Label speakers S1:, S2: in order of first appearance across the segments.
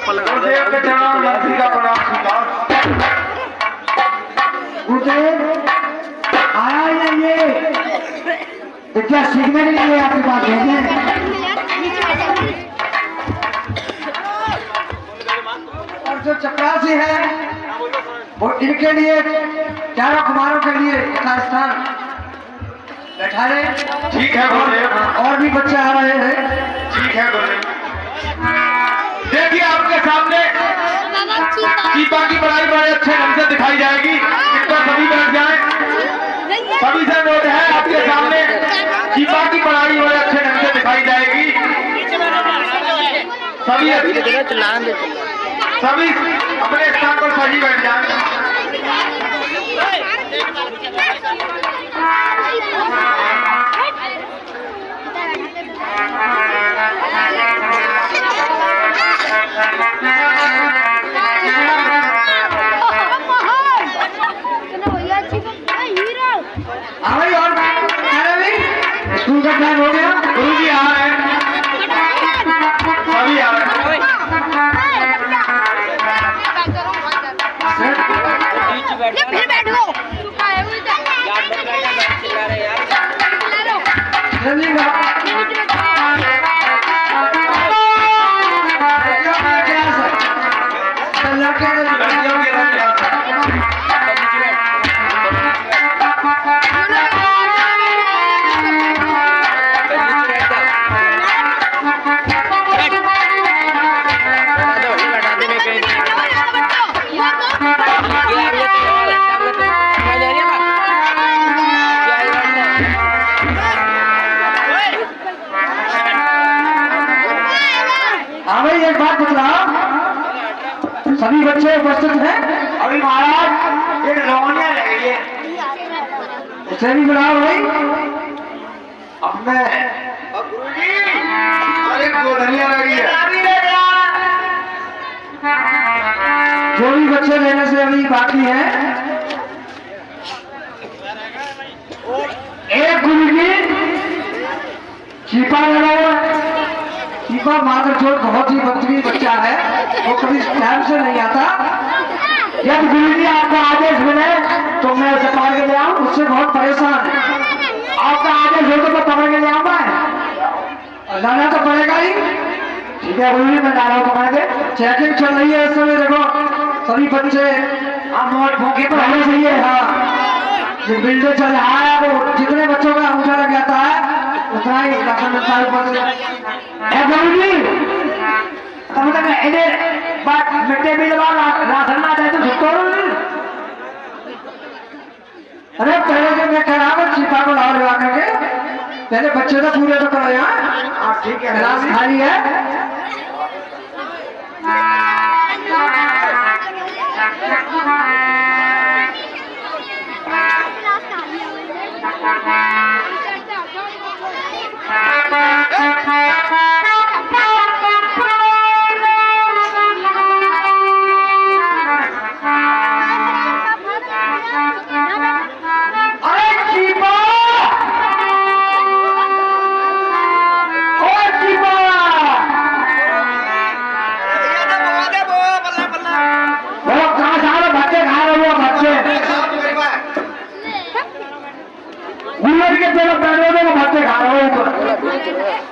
S1: गुरुदेव के चरण मंत्री का प्रणाम स्वीकार।
S2: गुरुदेव आया ये क्या सीखने के लिए आपकी बात भेजे और जो चपरासी है वो इनके लिए चारों कुमारों के लिए का स्थान बैठा रहे।
S1: ठीक है गुरुदेव।
S2: और भी बच्चे आ रहे हैं।
S1: ठीक है गुरुदेव। देखिए आपके सामने चीपा की पढ़ाई बड़े अच्छे ढंग से दिखाई जाएगी। इस पर सभी बैठ जाएं। सभी से अनुरोध है आपके सामने चीपा की पढ़ाई बड़े अच्छे ढंग से दिखाई जाएगी। सभी अपने स्थान पर सही बैठ जाएं।
S2: और स्कूल का टाइम हो गया।
S1: गुरु जी आ रहे हैं। सभी आ रहे हैं।
S3: फिर बैठ लो।
S2: एक बात बता, सभी बच्चे उपस्थित हैं।
S1: अभी महाराज एक रवानिया लग गई है।
S2: उसे भी बुलाओ भाई।
S1: अब मैं गुरु जी अरे गोधनिया लगी है।
S2: जो भी बच्चे लेने से अभी बाकी है, एक गुरु जी चीपा लगा हुआ है। चीपा मादरचोद बहुत ही बदतमीज बच्चा है, वो कभी टाइम से नहीं आता। जब गुरु जी आपका आदेश मिले तो मैं उसे पकड़ के ले आऊं, उससे बहुत परेशान है। आपका आदेश हो तो मैं पकड़ के ले आऊंगा, लाना तो पड़ेगा ही। ठीक है गुरु जी, मैं ला रहा हूँ पकड़ के। चेकिंग चल रही है इस समय। देखो सभी बच्चे आप मौके पर होने चाहिए। हाँ, जो बिल्डर चल रहा है वो जितने बच्चों का अंगूठा लग जाता है उतना ही राशन मिलता है ऊपर से। गुरु जी मतलब इन्हें बात मिट्टे भी दबा राशन ना जाए तो छुट्टो। अरे पहले जो मैं कह रहा हूँ चीपा को लाओ लगा करके, पहले बच्चे तो पूरे तो करो यहाँ।
S1: ठीक है
S2: क्लास खाली है।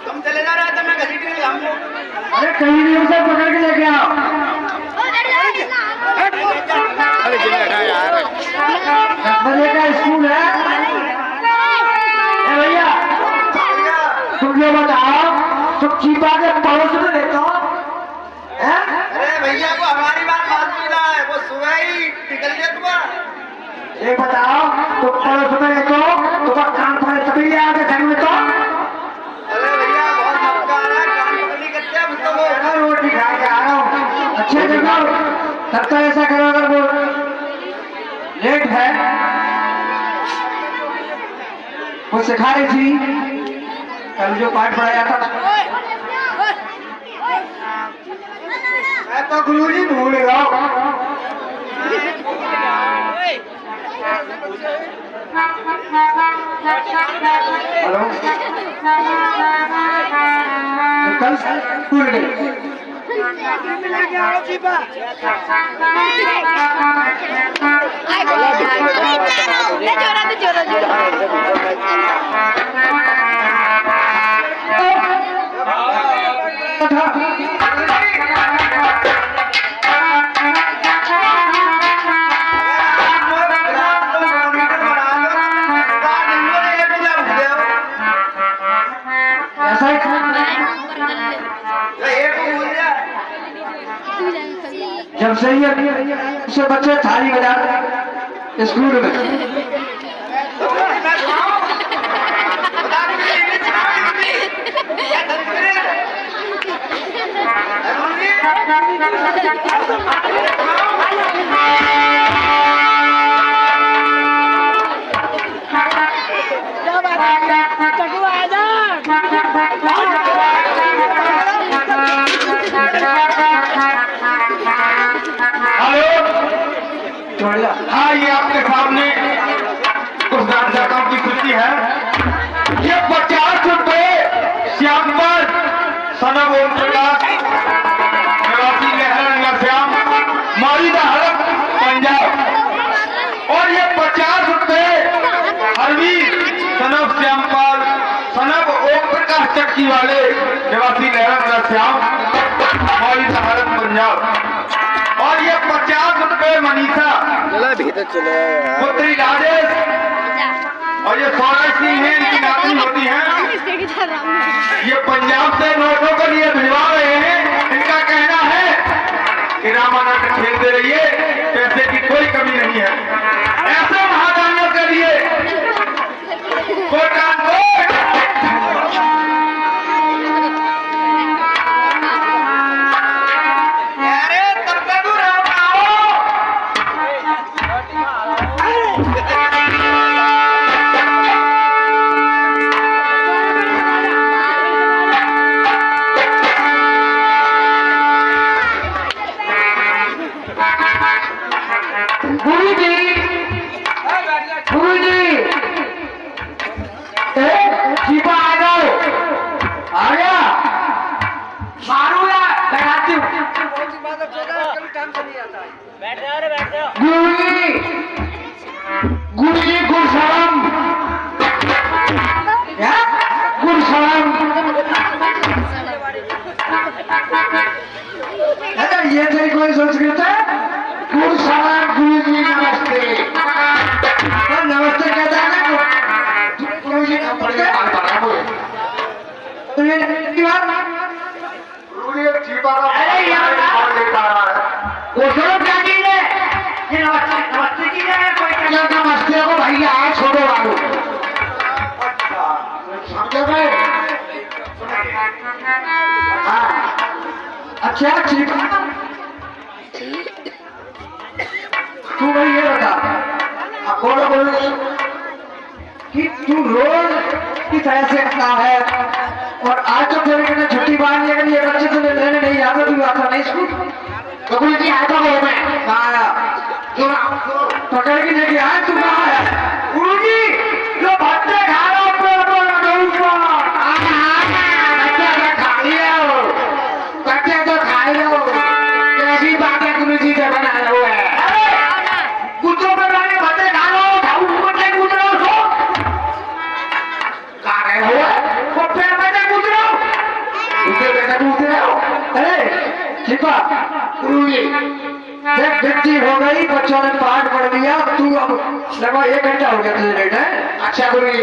S1: तुम चले जा रहे थे, मैं घसीट के लाऊंगा।
S2: अरे कहीं भी उसे पकड़ के लेके आओ। बजे का स्कूल है। भैया तुम जो बताओ, तुम चीपा के पड़ोस में देखो।
S1: अरे भैया को हमारी बात मालूम ना है, वो सुबह ही निकल गया तुम्हारा।
S2: ये बताओ, तुम पड़ोस में देखो, तुम्हारा कान पड़े तभी ले आगे घर में तो।
S1: अरे भैया बहुत नमस्कार है, काम नहीं करते हम तो।
S2: रोटी खा के आ रहा हूँ। अच्छे देखो, तब तो ऐसा करो अगर वो लेट है। वो सिखा रही थी कल जो पाठ पढ़ाया था। मैं तो गुरु जी भूल गया। हेलो, कल स्कूल गए। ऐसा ही जब से ये से बच्चे थाली बजाते स्कूल में
S1: हेलो, हाँ ये आपके सामने कुछ दानदाताओं की सूची है। ये 50 रुपए श्यामपुर सनब ओम प्रकाश निवासी नेहरू श्याम मौजूदा हड़प पंजाब, और ये 50 रुपए हरवीर सनब श्यामपाल सनब ओम प्रकाश चक्की वाले निवासी नेहरू श्याम मौजूदा हड़प पंजाब, और ये 50 रुपए मनीषा पुत्री राजेश, और ये सोना सिंह है, इनकी नातनी होती है। ये पंजाब से नोटों के लिए भिजवा रहे हैं। इनका कहना है कि रामानाथ खेलते रहिए, पैसे की कोई कमी नहीं है। ऐसे महादानों के लिए कोट ये तेरी कोई संस्कृत है? गुरु सलाम गुरु जी नमस्ते। तो नमस्ते कहता है ना गुरु जी का पढ़ के बाल पढ़ा बोले तो ये गुरु जी जीवा का अरे यार लेता रहा है वो सब क्या कीजिए ये नमस्ते कीजिए कोई क्या नमस्ते को भैया आए छोड़ो वालों। अच्छा समझो भाई। हाँ अच्छा ठीक है। तू भाई ये बता बोलो कि तू रोज की तरह से करता है, और आज तो तेरे ने छुट्टी मांगी है, ये बच्चे तुझे लेने नहीं आता, तू आता नहीं स्कूल तो कोई नहीं आता हो। मैं पकड़ के लेके आया, तू कहाँ है? गुरु जी जो भट्टे खा रहा हूँ खा लिया हो, बच्चे तो खा लो, कैसी बातें गुरु जी से बना रहे हो है। कुत्तों पे मैंने भट्टे खा लो, कुत्ते कूद रहे हो, खा रहे हो वो पेड़ बैठे कूद रहे हो, उसे बैठे कूद रहे हो। अरे छिपा गुरु जी देख व्यक्ति हो गई, बच्चों ने पाठ पढ़ लिया, तू अब लगभग 1 घंटा हो गया तुझे लेट है। अच्छा गुरु जी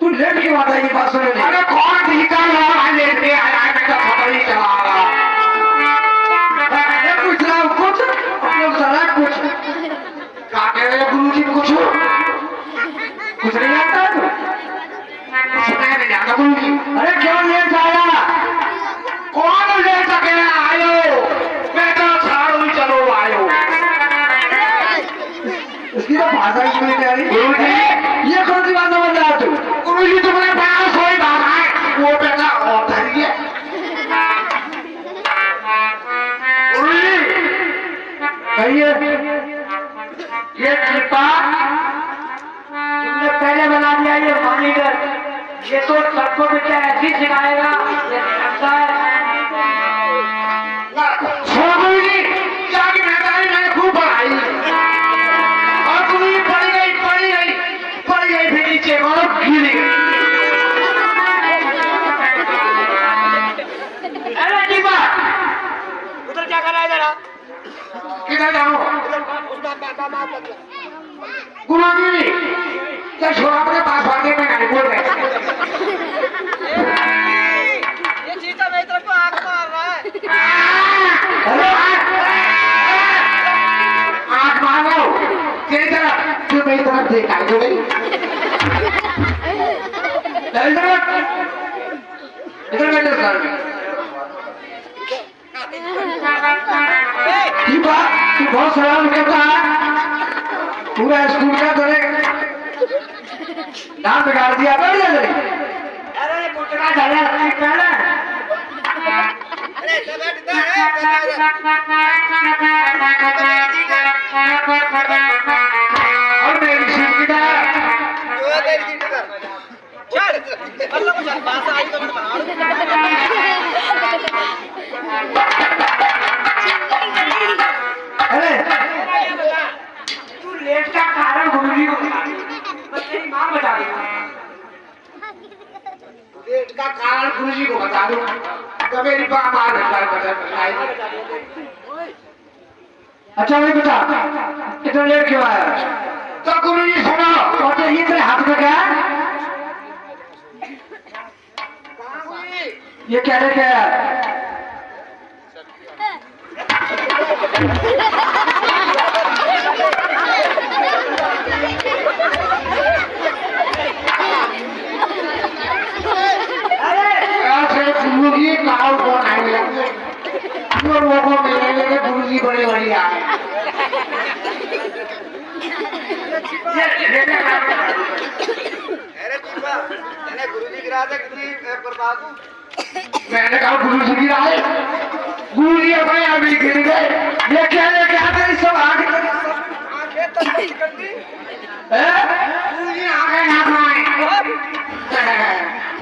S1: तू लेट क्यों आता है? ये बात सुने नहीं। अरे कौन ठीका लगा लेट के आया है? बेटा खबर ही चला रहा मैं पूछ रहा हूँ कुछ अपने सारा कुछ क्या कह रहे हो गुरु जी? कुछ नहीं आता है कुछ नहीं आता गुरु जी। अरे क्यों लेट आया? कौन लेट अकेला आयो? बेटा छाड़ो ही चलो आयो। इसकी तो भाषा ही नहीं प्यारी। गुरु जी ये कौन सी बात समझ रहा तू? गुरु जी तुम्हारे पास कोई बात है वो बेटा और धरिए। गुरु जी कहिए ये कृपा तुमने पहले बना दिया, ये मॉनिटर ये तो सबको बेटा ऐसी सिखाएगा, ये
S2: गुरु जी क्या छोरा अपने पास वाले में नहीं बोल रहे?
S3: ये चीता मेरी तरफ को आंख मार रहा है।
S2: हेलो आंख मारो तेरी तरफ तू मेरी तरफ देखा है जो नहीं इधर बैठे सर में की बात तू बहुत सवाल करता है पूरा स्कूल का तेरे नाम बिगाड़ दिया बैठ जा जरी अरे कुटना झाला पहले
S3: अरे बैठ
S2: और मेरी सीट की
S3: अल्लाह को बात आई तो मैं बना
S2: अरे तू लेट का कारण गुरुजी को बता मैं तेरी मां बता दूंगा लेट का कारण गुरुजी को बता दूं तो मेरी मां मार बताई अच्छा भाई बता इतना लेट क्यों आया तो गुरुजी सुनो और ये तेरे हाथ में क्या है ये क्या है क्या है गुरुजी कहा कौन आए जो लोगों को मिलेंगे गुरुजी बड़े बढ़िया
S3: मैंने गुरुजी गिरा था कितनी बर्बाद हूँ।
S2: मैंने कहा गुरुजी गिरा है गुरुजी अपने आप ही गिर गए ये क्या लेके आते सब आगे
S3: आंखें तो निकल दी।
S2: गुरुजी आगे यहाँ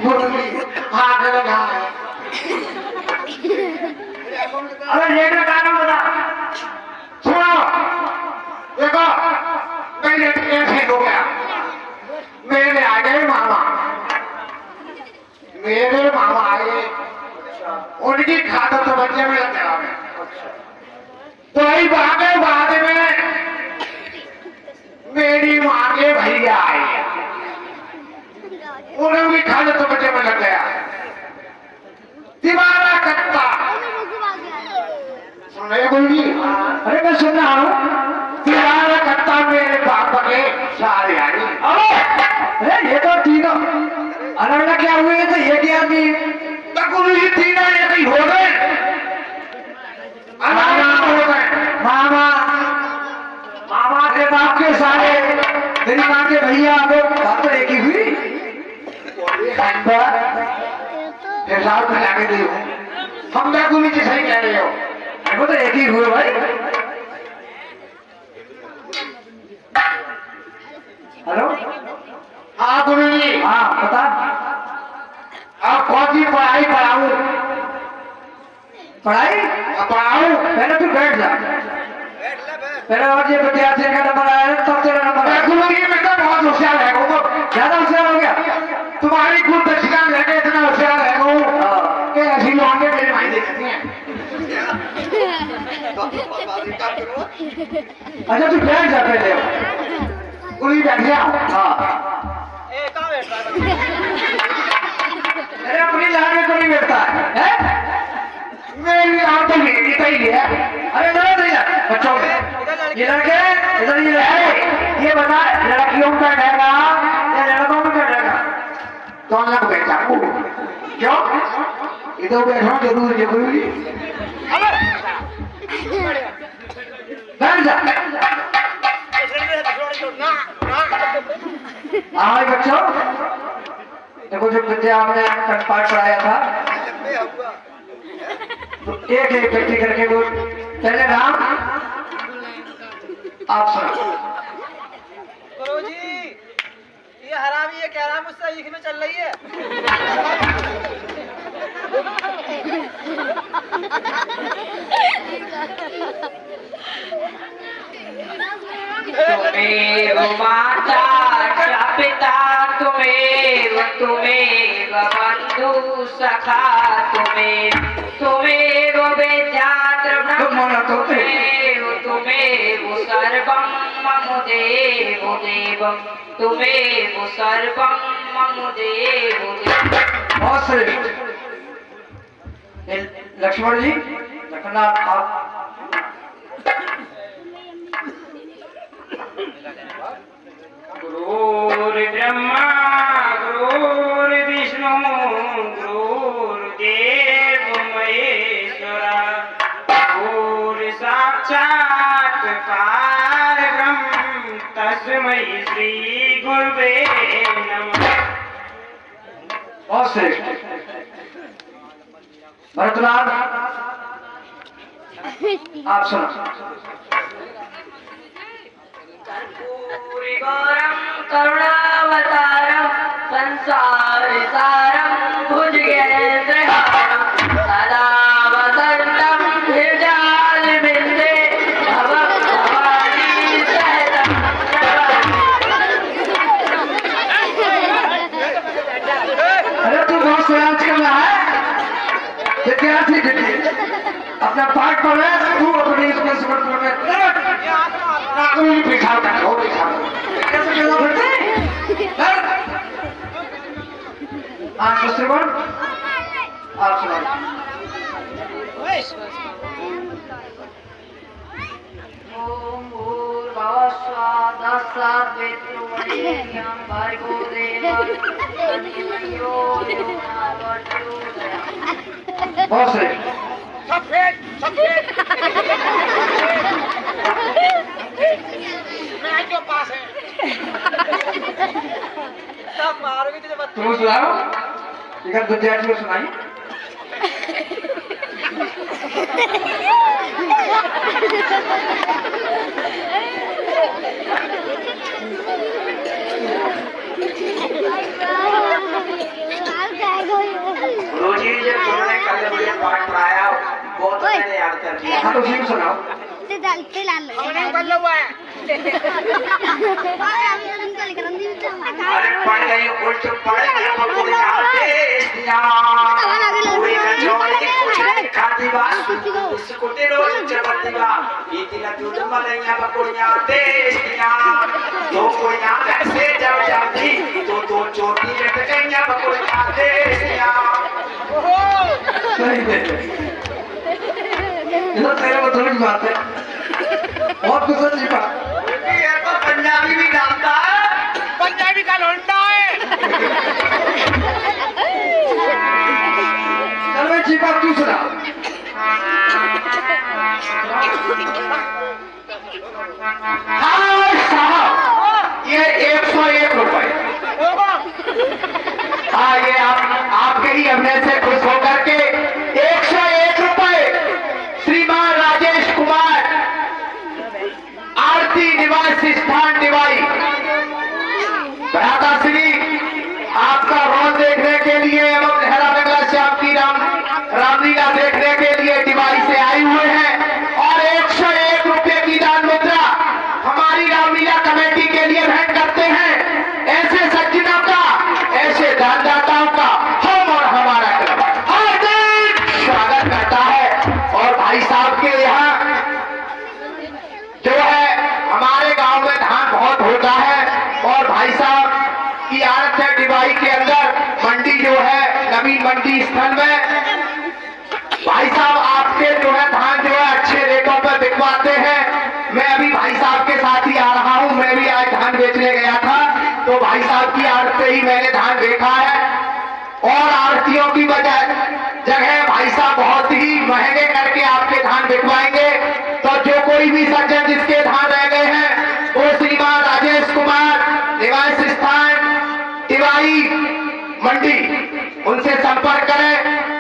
S2: गुरुजी आगे लगा अरे लेकर गाना बता सुनो देखो पहले कैसे हो गया मेरे आ गए मामा मेरे मामा आए उनकी खातर तो बच्चे में लग गया तो वही बाद में मेरी माँ के भैया आए उनकी खातर तो बच्चे में लग गया दीवारा कट्टा सुन रहे गुरुजी अरे मैं सुन रहा हूँ दीवारा कट्टा मेरे पापा के सारे आए अरे ये तो तीनों अलग अलग क्या हुए तो ये क्या नहीं तो गुरुजी तीनों एक ही हो गए अलग हो गए मामा मामा के बाप के सारे तेरी माँ के भैया बात तो एक ही हुई हिसाब में लाके दी हम तो गुरु जी सही कह रहे हो वो तो एक ही हुए भाई हेलो हाँ गुरु जी हाँ बता आप कौन सी पढ़ाई पढ़ाऊं पढ़ाऊं पहले तू बैठ जा पहले और ये विद्यार्थी का नंबर आया तब तेरा नंबर आया गुरु जी मैं तो बहुत होशियार है ज्यादा होशियार हो गया तुम्हारी कुल दक्षिणा लेके इतना होशियार है कि ऐसी लौंडे मेरी माई देखती हैं अच्छा तू बैठ जा पहले गुरु जी बैठ जा हाँ अरे अपनी लाल में तो नहीं बैठता है मेरी आंख तो ही है अरे बच्चों ये लड़के इधर ये लड़के ये बता लड़कियों का डरेगा या लड़कों का डरेगा कौन लग बैठा क्यों इधर बैठना जरूर है गुरु जी बैठ जा हाँ बच्चों देखो जो विद्या हमने कंठपाठ पढ़ाया था तो एक एक व्यक्ति करके वो पहले नाम आप सुनो
S3: गुरुजी ये हरामी ये कह रहा मुझसे ईख में चल रही है
S4: तुम्हें माता पिता तुम्हें तुमेव बन्धु सखा तुमेव वेद्यात्र तुमेव सर्वं मम देव देवं तुमेव सर्वं मम देव देवं।
S2: बहुत श्रेष्ठ। लक्ष्मण जी लखना आप
S4: गुरुर्ब्रह्मा गुरुर्विष्णु गुरुर्देव महेश्वरा गुरुसाक्षात् परब्रह्म तस्मै श्री गुरुवे नमः।
S2: बहुत श्रेष्ठ। भरतलाल आप सुनो।
S4: कर्पूरिगौरं करुणावतारं संसारसारं भुजगेन्द्रहारं सदा वसन्तं हृदयारविन्दे भवं भवानी सहितं
S2: अरे तू बहुत प्रयास कर रहा है। विद्यार्थी अपना पाठ पढ़े तू अपने इसमें समर्पण में पिछाड़ कर हो पिछाड़ कैसे करना पड़ता है। आज श्रवण आप सुनाइए।
S4: ओम भूर्भुवः स्वः तत्सवितुर्वरेण्यं भर्गो देवस्य धियो यो न प्रचोदयात्।
S2: बहुत श्रेष्ठ।
S3: मारोगे तुझे बच्चे।
S2: तुम सुनाओ एक विद्यार्थी को सुनाई।
S4: गुरुजी जब तुमने कल मुझे पाठ पढ़ाया बहुत मैंने याद कर लिया।
S2: हाँ तो उसी को सुनाओ।
S4: अरे पढ़ गई उल्ट पढ़ गए पकड़िया देसिया पूरी कचौड़ी कुछ खाती बात बिस्कुट रोज चबती बात इतना दूध मलैया पकड़िया देसिया तो कोई ना ऐसे जब जाती तो दो चोटी लट गईया पकड़िया देसिया।
S2: सही है। इधर तेरे को थोड़ी बात है। बहुत कुछ सच्ची बात।
S4: ये तो पंजाबी भी जानता है।
S3: पंजाबी का लौंडा है।
S2: चल भाई जी बात तू सुना।
S1: हाँ साहब ये 101 रुपए। हाँ ये आपके ही अभिनय से खुश होकर के 101 रुपए श्रीमान राजेश कुमार आरती निवास स्थान दिवाई भ्राता श्री आपका रोल देखने के लिए एवं लहरा मंगला श्याम की रामलीला देखने के लिए दिवाई से आए हुए हैं और 101 रुपए की दान मुद्रा हमारी रामलीला कमेटी के लिए भेंट करते हैं। ऐसे सज्जनों का ऐसे दानदाताओं का हम और हमारा क्लब हार्दिक स्वागत करता है। और भाई साहब के यहाँ जो है हमारे गांव में धान बहुत होता है और भाई साहब की आदत है डिवाई के अंदर मंडी जो है नवीन मंडी स्थल में भाई साहब आपके जो है धान जो है अच्छे रेटों पर बिकवाते हैं। मैं अभी भाई साहब के साथ ही आ रहा हूं। मैं भी आज धान बेचने गया था तो भाई साहब की आड़त पे ही मैंने धान देखा है और आड़तियों की जगह भाई साहब बहुत ही महंगे करके आपके धान बिकवाएंगे। तो जो कोई भी सज्जन जिसके धान रह गए हैं वो श्रीमान राजेश कुमार निवास स्थान टिवाई मंडी उनसे संपर्क करें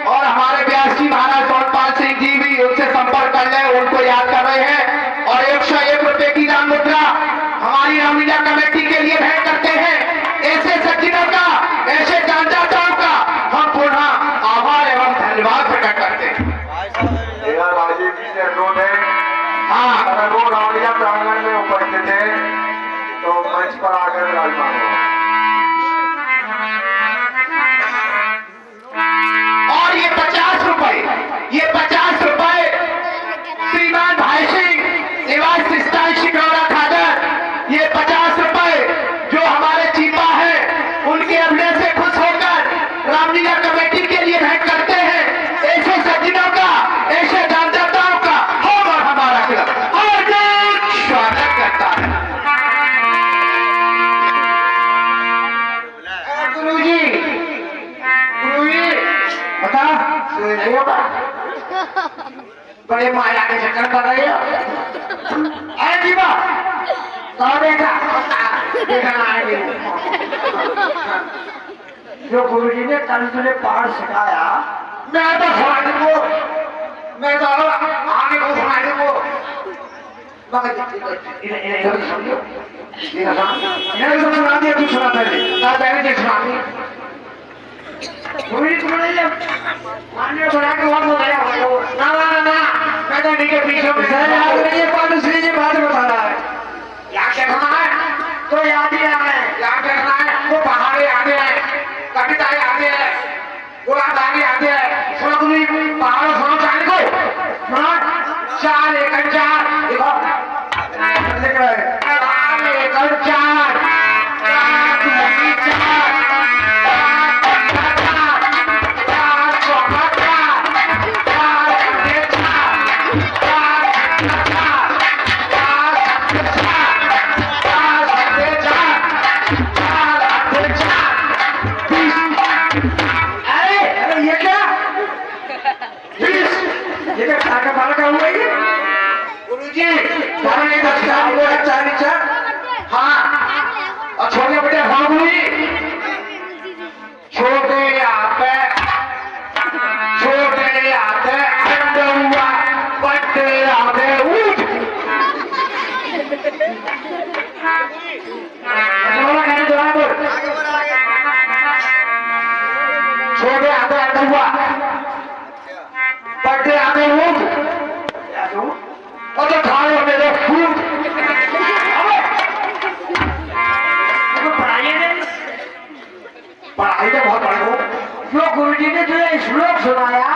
S1: और हमारे व्यास जी महाराज सोनपाल सिंह जी भी उनसे संपर्क कर लें। उनको याद कर रहे हैं और 101 रुपए की दान मुद्रा हमारी रामलीला कमेटी के लिए भेंट करते हैं। ऐसे सज्जनों का ऐसे दानदाताओं का हम पुनः आभार एवं धन्यवाद प्रकट करते हैं।
S5: राजीव जी से अनुरोध है
S1: हाँ
S5: अगर वो रामलीला प्रांगण में उपस्थित है तो मंच पर आकर विराजमान हो।
S1: रामलीला कमेटी के लिए भेंट करते हैं ऐसे सज्जनों का, ऐसे दानदाताओं का और हमारा क्लब हार्दिक स्वागत करता है।
S2: गुरुजी बता सोए नहीं होगा, बड़े माया के चक्कर पड़ रही हो। अरे जीवा कहो देखा देखा ना आएंगे। जो गुरुजी ने कल तुझे पाठ सिखाया मैं तो सुना दूंगा, मैं तो आगे को सुना दूंगा। मगर इधर समझो, इधर सुना दिया, तू सुना पहले, पहले देख सुना दी। गुरुजी तुम्हारे लिए मान्य बना के और बताया ना ना ना ना, मैं तो इनके पीछे में ये पानुश्री जी बात बता रहा है। क्या कहना है तो याद ही आ है, क्या कहना है वो पहाड़े आते हैं, कविताएं आते हैं, गोलाधारी आते हैं। सुनो गुरुजी पहाड़ों सुनो चांद को सुनो 4 एकड़ 4 देखो देख रहे हैं 4 एकड़ 4 छोटे बड़े फागुनी छोटे आते अंडुआ बड़े आते ऊट छोटे आते अंडुआ बड़े आते ऊट और जो खाने मेरे फूट पढ़ाई तो बहुत पढ़ो। जो गुरुजी ने जो श्लोक सुनाया,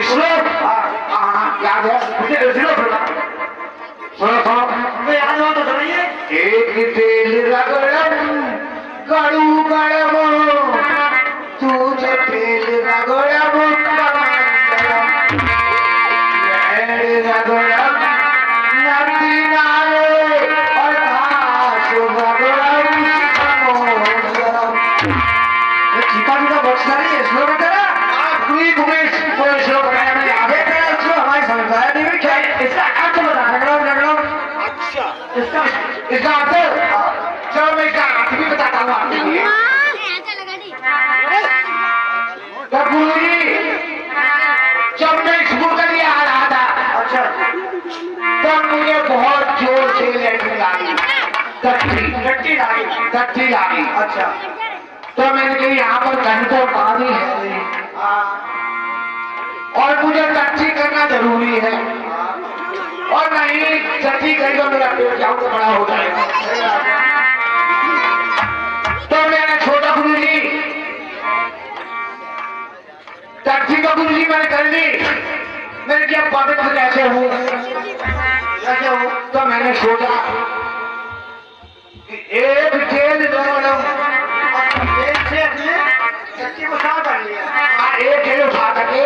S2: श्लोक याद है मुझे, श्लोक सुना सुनो सुनो तो याद हो तो सुनिए। एक तेल रगड़म कड़ू कड़म तुझे तेल रगड़म रगड़म नदी नाले और घास रगड़म चीता जी का बहुत सारी है श्लोक तेरा पूरी तुम्हें श्लोक बताया मैंने आगे तेरा श्लोक हमारी समझ आया नहीं क्या इसका अर्थ बता रगड़ो। अच्छा इसका अर्थ चलो मैं इसका अर्थ भी बताता हूँ आपके लिए। गुरुजी जब मैं स्कूल के लिए आ रहा था अच्छा तब मुझे बहुत जोर से लैट्रिन आई, टट्टी आई। अच्छा तो मैंने कही यहाँ पर कहीं तो पानी है और मुझे टट्टी करना जरूरी है और नहीं टट्टी करी तो मेरा पेट जाऊँ तो बड़ा हो जाएगा। तो मैंने छोटा गुरुजी टट्टी को गुरुजी मैंने कर ली, मैंने क्या पवित्र कैसे हूँ तो मैंने सोचा एक तेल चक्की को साफ कर लिया। एक खेल उठा करके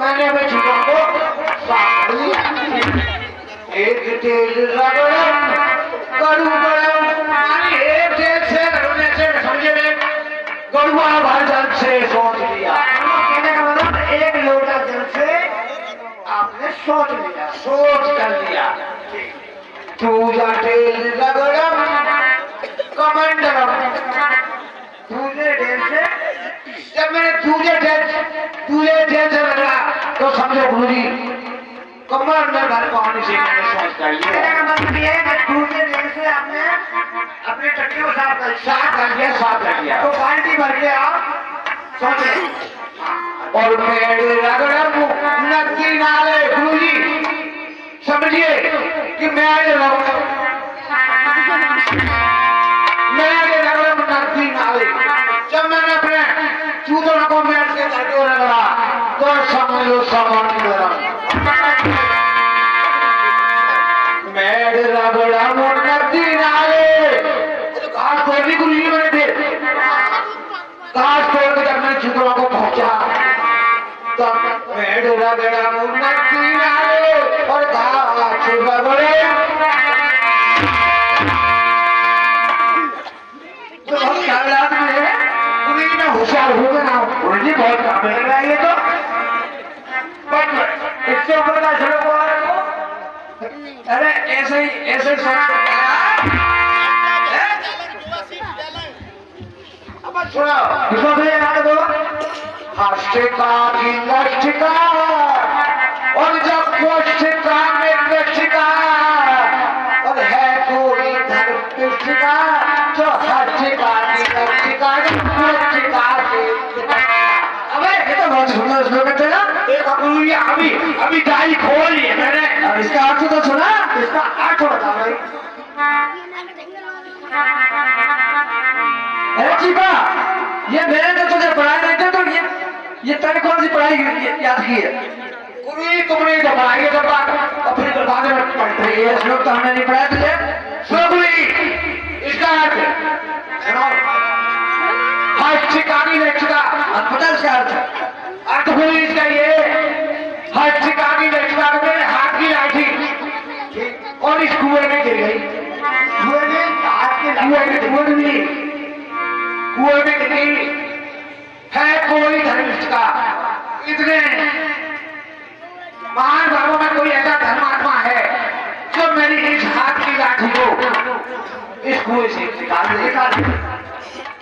S2: मैंने अपने चूहों को साफ कर लिया। एक तेल रगड़म कड़ू गरम, एक तेल से रगड़ने से समझे में गड़ुआ भर जल से सोच लिया। कहने का मतलब एक लोटा जल से आपने सोच लिया, सोच कर लिया। तुझा तेल रगड़म कमंडलम तुझे ढेर से जब मैंने तुझे ढेर से लगा तो समझो गुरुजी कमर में भर पानी से मैंने सोच कर लिया। मतलब ये है तुझे ढेर से आपने अपने टट्टी को साफ कर लिया तो बाल्टी भर के आप सोच रहे और पेड़ रगड़म नदी नाले गुरुजी समझिए कि मेरे रगड़म नदी नाले जब मैंने अपने चूतों को बैठ के धरती रगड़ा तो समझ लो सामान मेरा मेरे रगड़ा नदी नाले घास को भी गुरुजी मैंने दे घास छोड़ के जब मैं चित्रों को पहुंचा तब मैं डरा डरा मुन्ना किनारे और कहा छुपा बोले तो बहुत कामयाब है उन्हीं में होशियार हो गया ना उन्हें बहुत काम लग रहा है ये तो बट इससे ऊपर का चलो अरे ऐसे सोच सुनो इसको भी याद दो हर्षिका की लक्षिका और जब कोशिका में लक्षिका और है कोई धर्मिष्ठिका जो हर्षिका की लक्षिका लक्षिका की अबे ये तो बहुत सुंदर श्लोक है ना एक अभी डाई खोल ली है मैंने अब इसका अर्थ तो सुना इसका अर्थ बता भाई अरे चीपा ये मैंने तो तुझे पढ़ाई नहीं थी तो ये तेरे कौन सी पढ़ाई याद की है गुरु तुमने तो पढ़ाई है जब अपनी बर्बाद में पढ़ते हैं ये श्लोक तो हमने नहीं पढ़ाया तुझे श्लोक इसका अर्थ सुनो हर्षिकानी लक्षिका पता इसका अर्थ हुई इसका ये हर्षिकानी लक्षिका में हाथ की लाठी और इस कुएं में गिर गई कुएं में हाथ की लाठी कुएं में गिर गई है कोई धर्मिष्ठिका इतने महान भावों में कोई ऐसा धर्मात्मा है जो मेरी इस हाथ की लाठी को इस कुएं से निकाल देगा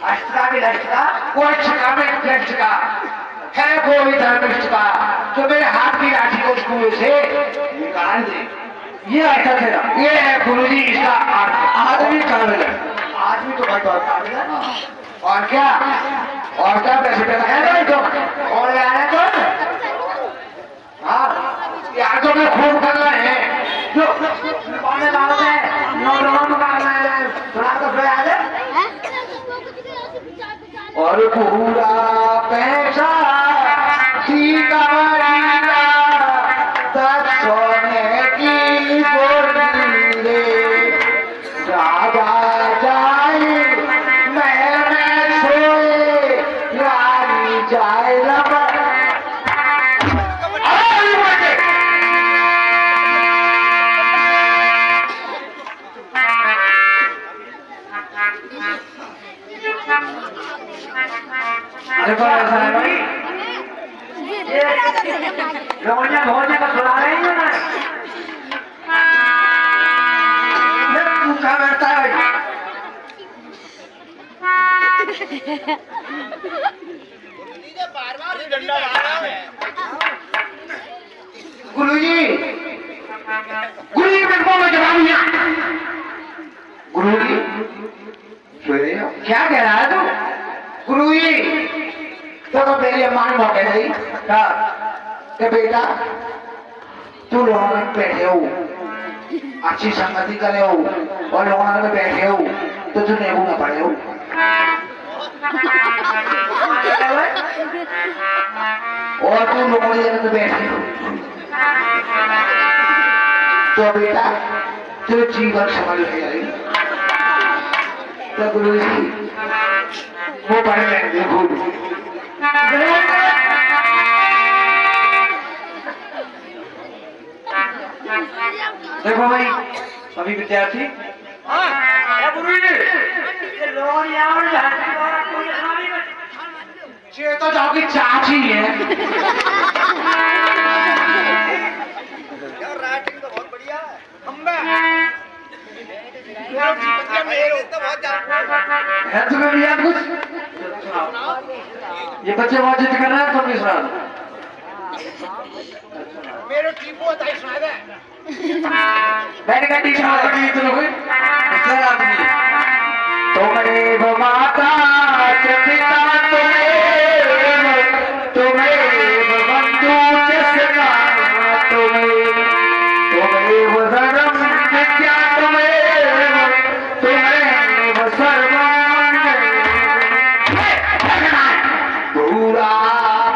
S2: अष्टका की लक्षिका वो अष्टका में लक्षिका है कोई धर्मिष्ठिका जो मेरे हाथ की लाठी को उस कुएं से निकाल दे ये अर्थ तेरा ये है गुरु जी इसका अर्थ आदमी काबिल है आदमी तो भाई बहुत काबिल है और क्या वैसे है नहीं तो और यार है तो हाँ यार तो मैं खूब कर रहे हैं जो पाने वाला है नौजवान कर रहे हैं थोड़ा तो फिर याद है और पूरा पैसा ठीक सोने की बोली रे राजा जाए मैं सोए रानी जाए रोनिया भोजन का सुना रही है ना तू क्या करता है गुरुजी बिल्कुल में जवाब दिया गुरुजी क्या कह रहा है तू गुरुजी तो मेरी अम्मा ने कह रही कि बेटा तू लोगों में बैठे हो अच्छी संगति करे हो और लोगों में बैठे हो तो तू नेबू न पड़े हो और तू लोगों में बैठे हो तो बेटा तेरे जीवन समझ में आई तो गुरु जी वो पढ़े देखो देखो भाई सभी विद्यार्थी ये तो जाओगी चाची है
S3: यार राइटिंग तो बहुत बढ़िया
S2: है तुम्हें भी याद कुछ ये बच्चे बहुत जिद कर रहे हैं तुम भी सुना
S3: मेरे टीम को बताइए सुना दे
S2: मैंने कहा टीचर आदमी तो लोग टीचर आदमी तुम्हें माता पिता तुम्हें बंधु चेतना तुम्हें धर्म विद्या तुम्हें सर्वांग पूरा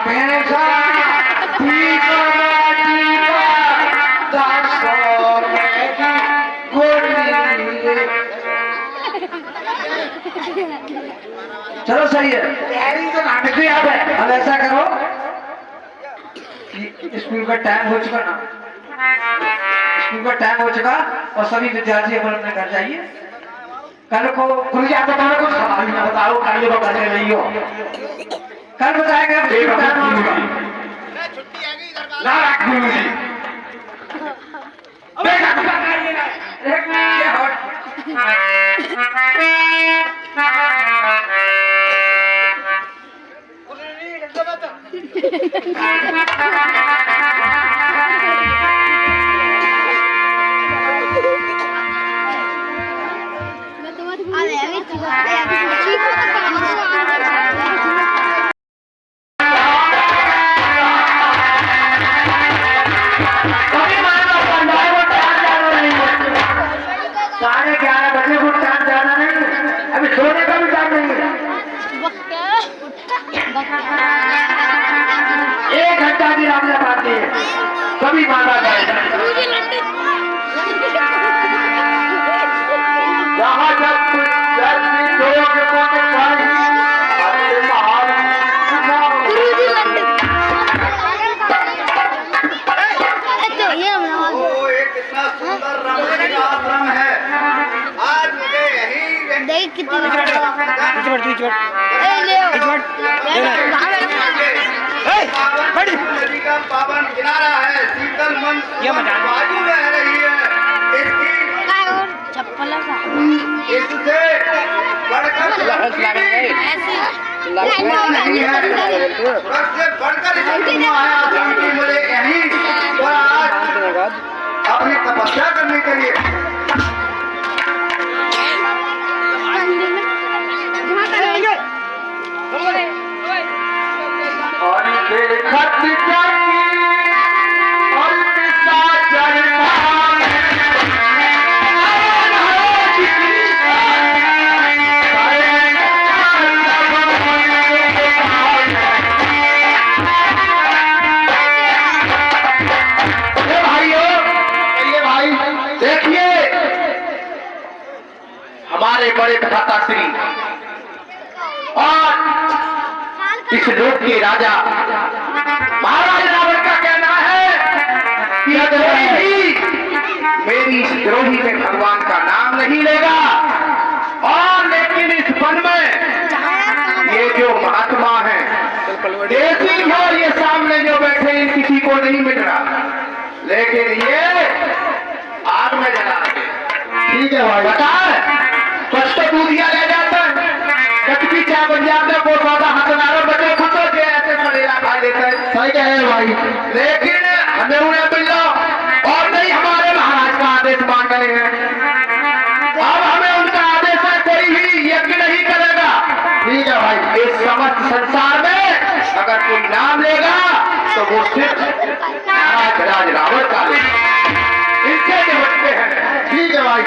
S2: पैसा चलो सही है।
S4: तैयारी तो नाटक ही याद है।
S2: अब ऐसा करो कि स्कूल का टाइम हो चुका ना, स्कूल का टाइम हो चुका और सभी विद्यार्थी अपने अपने घर जाइए। कल को
S4: गुरुजी आप बताओ कुछ सवाल ना बताओ, कल को बता रही हो।
S2: कल बताएंगे स्कूल का टाइम हो चुका।
S4: ना रख गुरुजी। बेटा कुछ करिए ना।
S2: क्या हो? साढ़े 11 बजे को टाइम जाना नहीं, अभी सोने का भी टाइम नहीं है। 1 घंटा की रात बाकी है, सभी माना जाएगा। जहाँ जब
S4: एक इतना सुंदर रमणीय आश्रम है। आज मुझे यही
S6: देख कितनी
S4: नदी का पावन किनारा है, शीतल मन बाजू रह रही है।
S6: चप्पल
S4: इससे बढ़कर नहीं है, उससे बढ़कर आश्रम की मुझे यही और आज अपनी तपस्या करने के लिए
S1: और देखत जाई और पिता चरता हमारे बड़े कथाता श्री और इस लोक के राजा महाराज रावण का कहना है कि अगर मेरी इस द्रोही में भगवान का नाम नहीं लेगा, और लेकिन इस वन में ये जो महात्मा है देसी और ये सामने जो बैठे हैं किसी को नहीं मिल रहा, लेकिन ये आग में जला देंगे। ठीक है भाई, बता कुछ तो दूधिया ले जाता है, कटकी चाय बन जाते हैं, बहुत ज्यादा हथनारों बचे खुद तो के ऐसे पड़ेगा खा लेते हैं। सही कहे भाई, लेकिन हमें उन्हें मिल लो और नहीं हमारे महाराज का आदेश मान रहे हैं। अब हमें उनका आदेश है, कोई भी यज्ञ नहीं करेगा। ठीक है भाई, इस समस्त संसार में अगर कोई नाम लेगा तो वो सिर्फ महाराज रावण का लेगा, इनसे निपटते हैं। ठीक है भाई।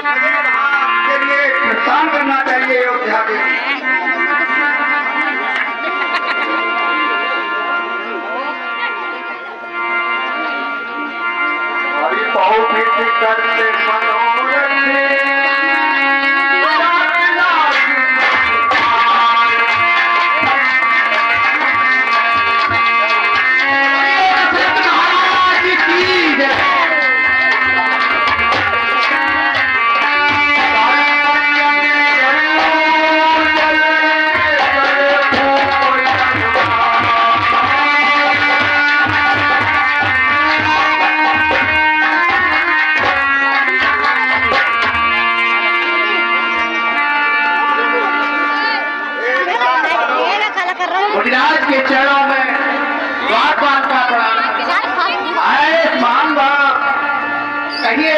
S4: आपके लिए प्रस्थान करना चाहिए अयोध्या के।
S5: हरि बहुत ही करते मनोरथ
S1: मुनिराज के चरणों में द्वारपाल का प्रणाम। आयुष्मान बाप, कहिए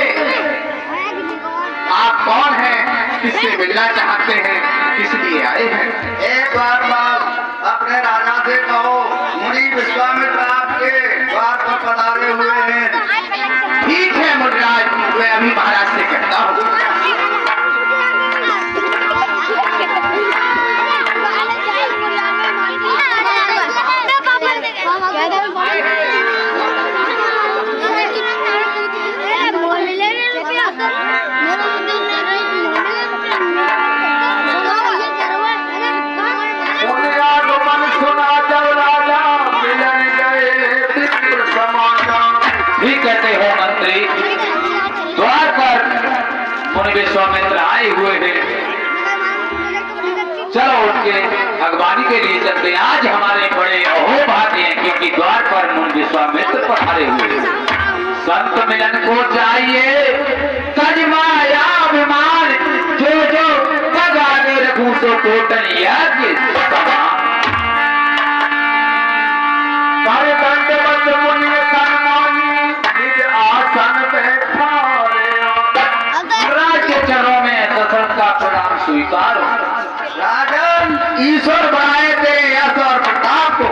S1: आप कौन हैं, किससे मिलना चाहते हैं, किस लिए आए हैं?
S4: एक बार बाप अपने राजा से कहो मुनि विश्वामित्र आपके द्वार पर पधारे हुए हैं।
S1: ठीक है मुनिराज, मैं अभी महाराज से कहता हूँ। कहते हो मंत्री, द्वार पर मुनि विश्वामित्र आए हुए हैं, चलो उनके अगवानी के लिए चलते हैं। आज हमारे बड़े अहोभाग्य हैं क्योंकि द्वार पर मुनि विश्वामित्र पधारे हुए हैं। संत मिलन को चाहिए तज माया विमान, जो जो पग आगे रखूं सो कोटन यज्ञ समान।
S5: सारे दंडवत मुनि सन्मानी निज आसन बैठा
S1: राज के चरणों में दशरथ का प्रणाम स्वीकार हो।
S4: राजन
S1: ईश्वर बनाए तेरे यश और प्रताप को।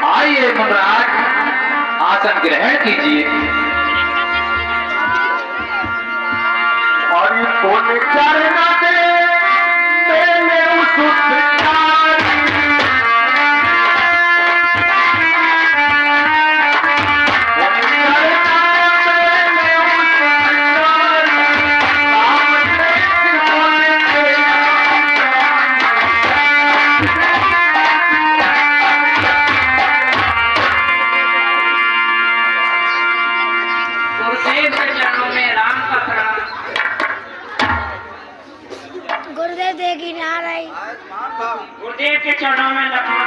S1: आइए मुनिराज, आसन ग्रहण कीजिए।
S5: और पुण्य चरण दे मेले
S6: गुरुदेव देगी ना रही।
S3: गुरुदेव के चरणों में लक्ष्मण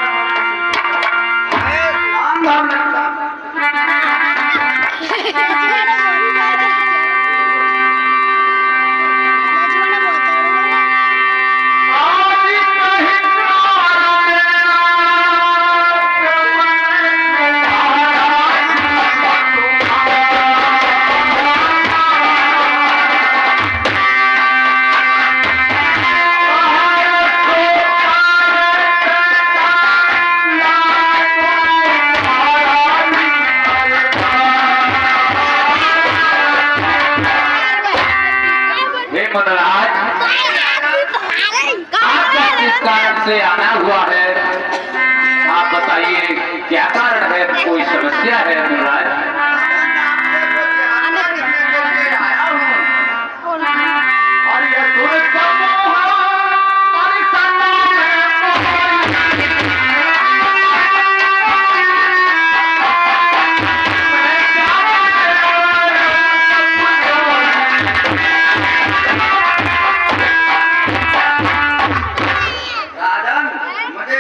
S1: से आना हुआ है, आप बताइए क्या कारण है, कोई समस्या है महाराज?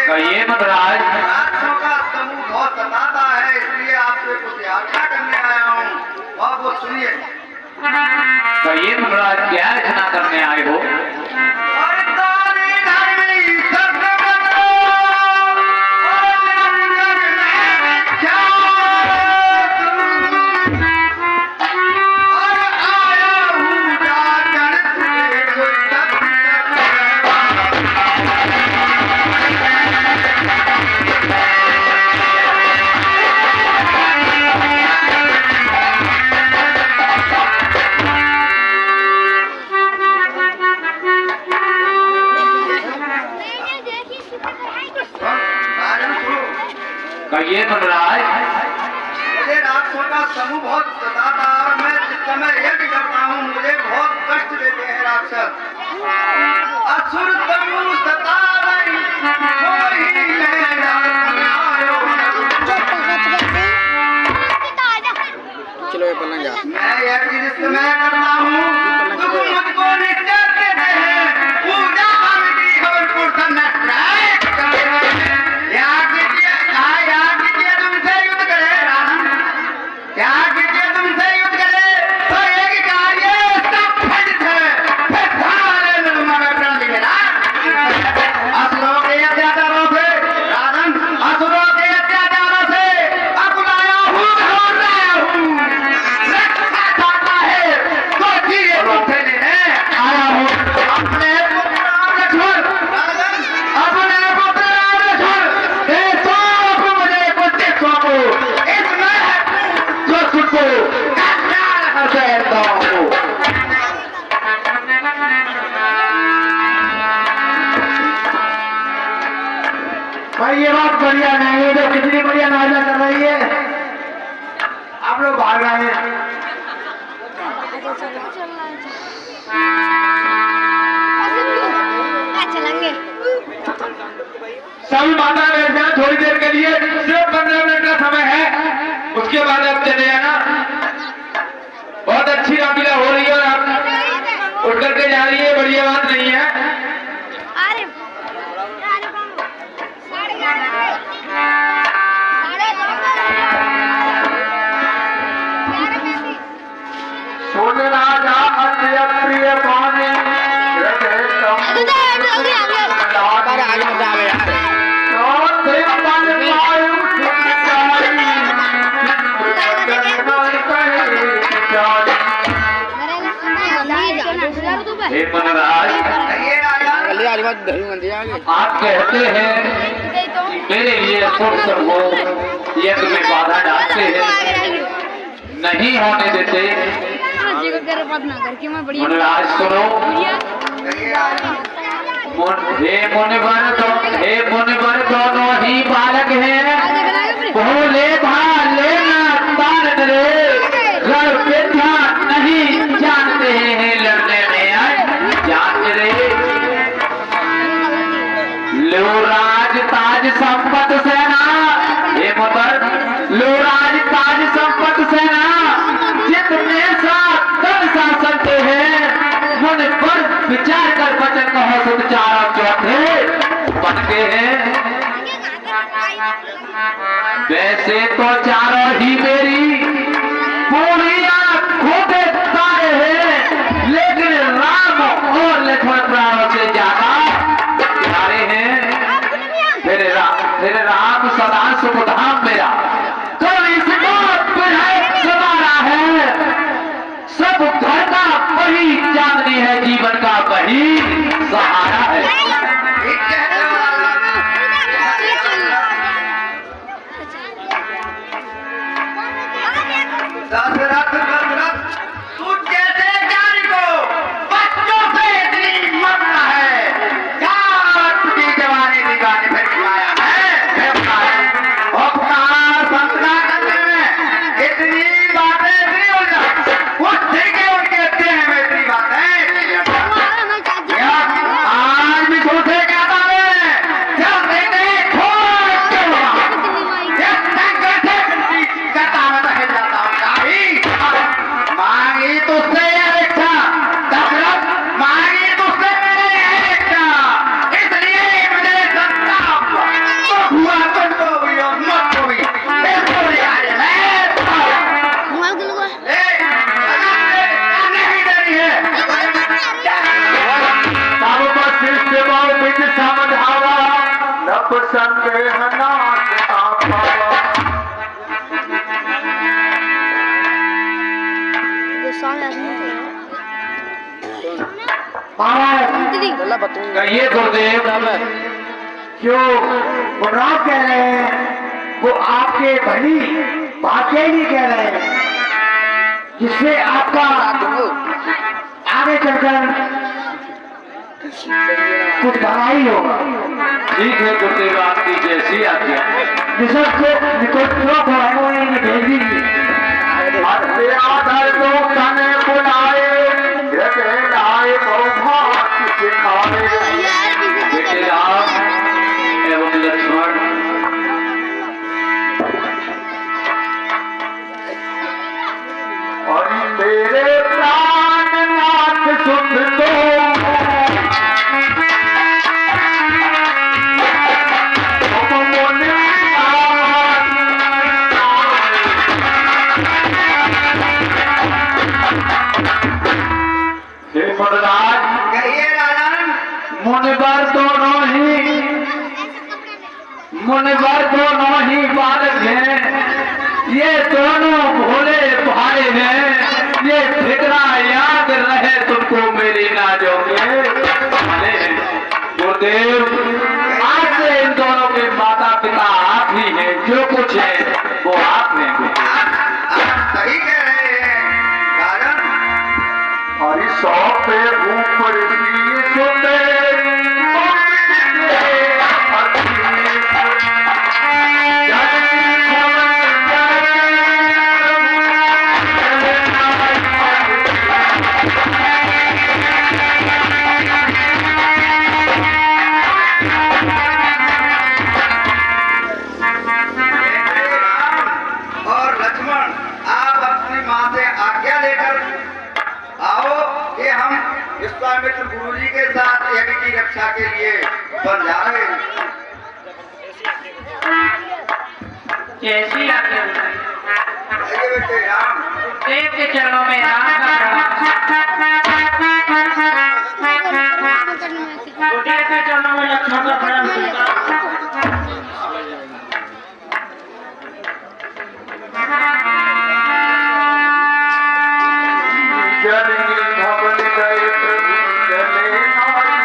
S1: कहिए महाराज।
S4: राक्षसों का समूह बहुत सताता है, इसलिए आपसे कुछ याचना करने आया हूँ। आप वो सुनिए।
S1: कहिए महाराज, क्या याचना करने आए हो? कहिए मनराज।
S4: मुझे राक्षसों का समूह बहुत सताता और मैं जिस समय यज्ञ करता हूँ मुझे बहुत कष्ट देते हैं राक्षस। असुर समूह सतावै, मोहि मेरा बनायो।
S3: चलो ये पलंग जा।
S4: मैं यज्ञ जिस समय करता हूँ तुम मुझको निश्चय देते हैं। पूजा की खबर पुरुष तुमसे युद्ध करे राम, क्या कीजिए तुमसे युद्ध करे तो एक कार्य सब खंडित है। फिर सारे निर्मल प्राण दिखेगा। असुरों के अत्याचारों से राधन, असुरों के अत्याचारों से अकुलाया हूँ, घोर रहा हूँ। रक्षा चाहता है तो धीरे मुझसे लेने आया हूँ। अपने पुत्र राम लक्ष्मण राधन, अपने पुत्र राम लक्ष्मण ये सब मुझे कुछ सौंपो। इसमें जो तुझको कल्याण करते हैं तो
S2: भाई ये बात बढ़िया नहीं है, जो कितनी बढ़िया नाजा कर रही है। आप लोग भाग रहे हैं।
S6: चलेंगे
S1: सभी माता बैठ जाए थोड़ी देर के लिए, सिर्फ 15 मिनट का समय है, उसके बाद आप चले जाना। बहुत अच्छी रामलीला हो रही है और आप उठ करके जा रही है, बढ़िया बात नहीं है।
S6: अरे
S5: सुन राजा अति प्रिय पानी
S3: अरे आगे मत आवे यार।
S1: हे मनराज,
S3: गली आज बात धरी मंदी आगे।
S1: आप कहते हैं मेरे लिए पुरुष हो यज्ञ में बाधा डालते हैं, नहीं होने देते। मनराज सुनो, हे मुनिवर दोनों ही बालक हैं, भोले भाले नादान रे, रण विद्या नहीं जानते हैं, लड़ने में जानते रे। लो राज ताज संपत सेना, हे मुनिवर लो राज ताज संपत सेना, जितने शासनते हैं मुन पर विचार कर वचन कहो, सुध चारों चौथे बनते हैं। वैसे तो चारों ही मेरी पूरियां खोटे तारे हैं, लेकिन राम और लक्ष्मण प्राणों से ज्यादा प्यारे हैं। मेरे राम सदा सुखधाम मेरा, तो इसको विधायक सवारा है। सब घर का वही चांदनी है, जीवन का वही सहारा है।
S4: दशरथ तू जैसे ज्ञानी को बच्चों से इतनी ममता है, क्या तुझी जवानी दिखाने पर खिलाया है? उपकार संस्था करने में इतनी बातें नहीं हो जाती, कुछ ठीक है उनके अच्छे हैं में इतनी बातें। आज भी झूठे कहता है, जब देते छोड़ के हुआ, जब तक करते कहता मैं तो हिल जाता हूँ। मांगी तुझसे यह इच्छा दशरथ, मांगी तुझसे मैंने यह इच्छा, इसलिए मुझे संताप हुआ, तुमको हुई और मुझको हुई। इसको ले आए मैं नहीं देनी है।
S5: तब वशिष्ठ बहुविध समझावा, नभ संदेह नाथ आपावा।
S3: बोला बतूंगा।
S1: कहिए गुरुदेव।
S2: जो मुनराज कह रहे हैं वो आपके भली बातें नहीं कह रहे हैं, जिससे आपका आगे चलकर कुछ गाना ही होगा।
S1: ठीक है गुरुदेव, आपकी जैसी आज्ञा।
S2: बिशप को निकोट है वो इन्हें भेज दीजिए।
S5: अरे आधर तो तने बुलाए जगे लाए सौभाग्य सिखाए।
S1: बेटे राम एवं लक्ष्मण,
S5: और मेरे प्राणनाथ सुख तो
S1: हे मुनराज,
S4: कहिए राजन।
S1: मुनिवर दोनों ही बालक हैं, ये दोनों भोले भाई हैं। ये फिक्रा याद रहे तुमको मेरी नाजों के। गुरुदेव, आज से इन दोनों के माता पिता आप ही हैं, जो कुछ है वो आप हैं।
S4: आप सही कह रहे हैं राजन।
S5: हरि सौ पे ऊपर दिए सुते
S4: और लक्ष्मण, आप अपनी माँ से आज्ञा लेकर आओ कि हम विश्वामित्र गुरु जी के साथ यज्ञ की रक्षा के लिए बन जा रहे हैं।
S3: जैसी आज्ञा
S4: आइए बेटे राम।
S3: देव के चरणों में राम का गुरुदेव के चरणों में लक्ष्मण का प्रणाम स्वीकार।
S5: जनेंगे धवल गए प्रभु जने नारी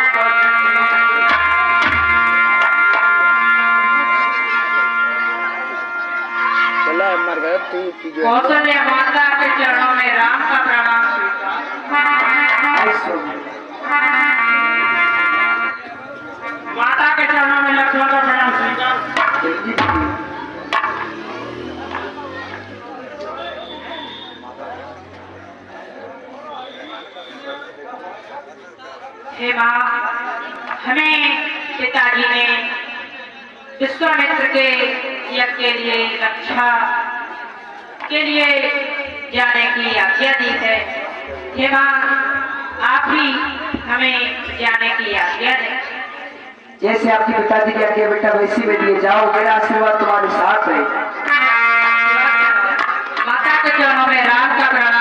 S3: कौशल्य माता के चरणों में राम का प्रणाम स्वीकार। माता के चरणों में लक्ष्मण का प्रणाम स्वीकार। हे माँ, हमें पिताजी ने विश्वामित्र के यज्ञ के लिए रक्षा के लिए जाने की आज्ञा दी है। हे माँ, आप भी हमें जाने की आज्ञा दें।
S2: जैसे आपके पिताजी की आज्ञा बेटा वैसी में दिए जाओ। मेरा आशीर्वाद तुम्हारे साथ है।
S3: माता के चरणों में राम का प्रणाम।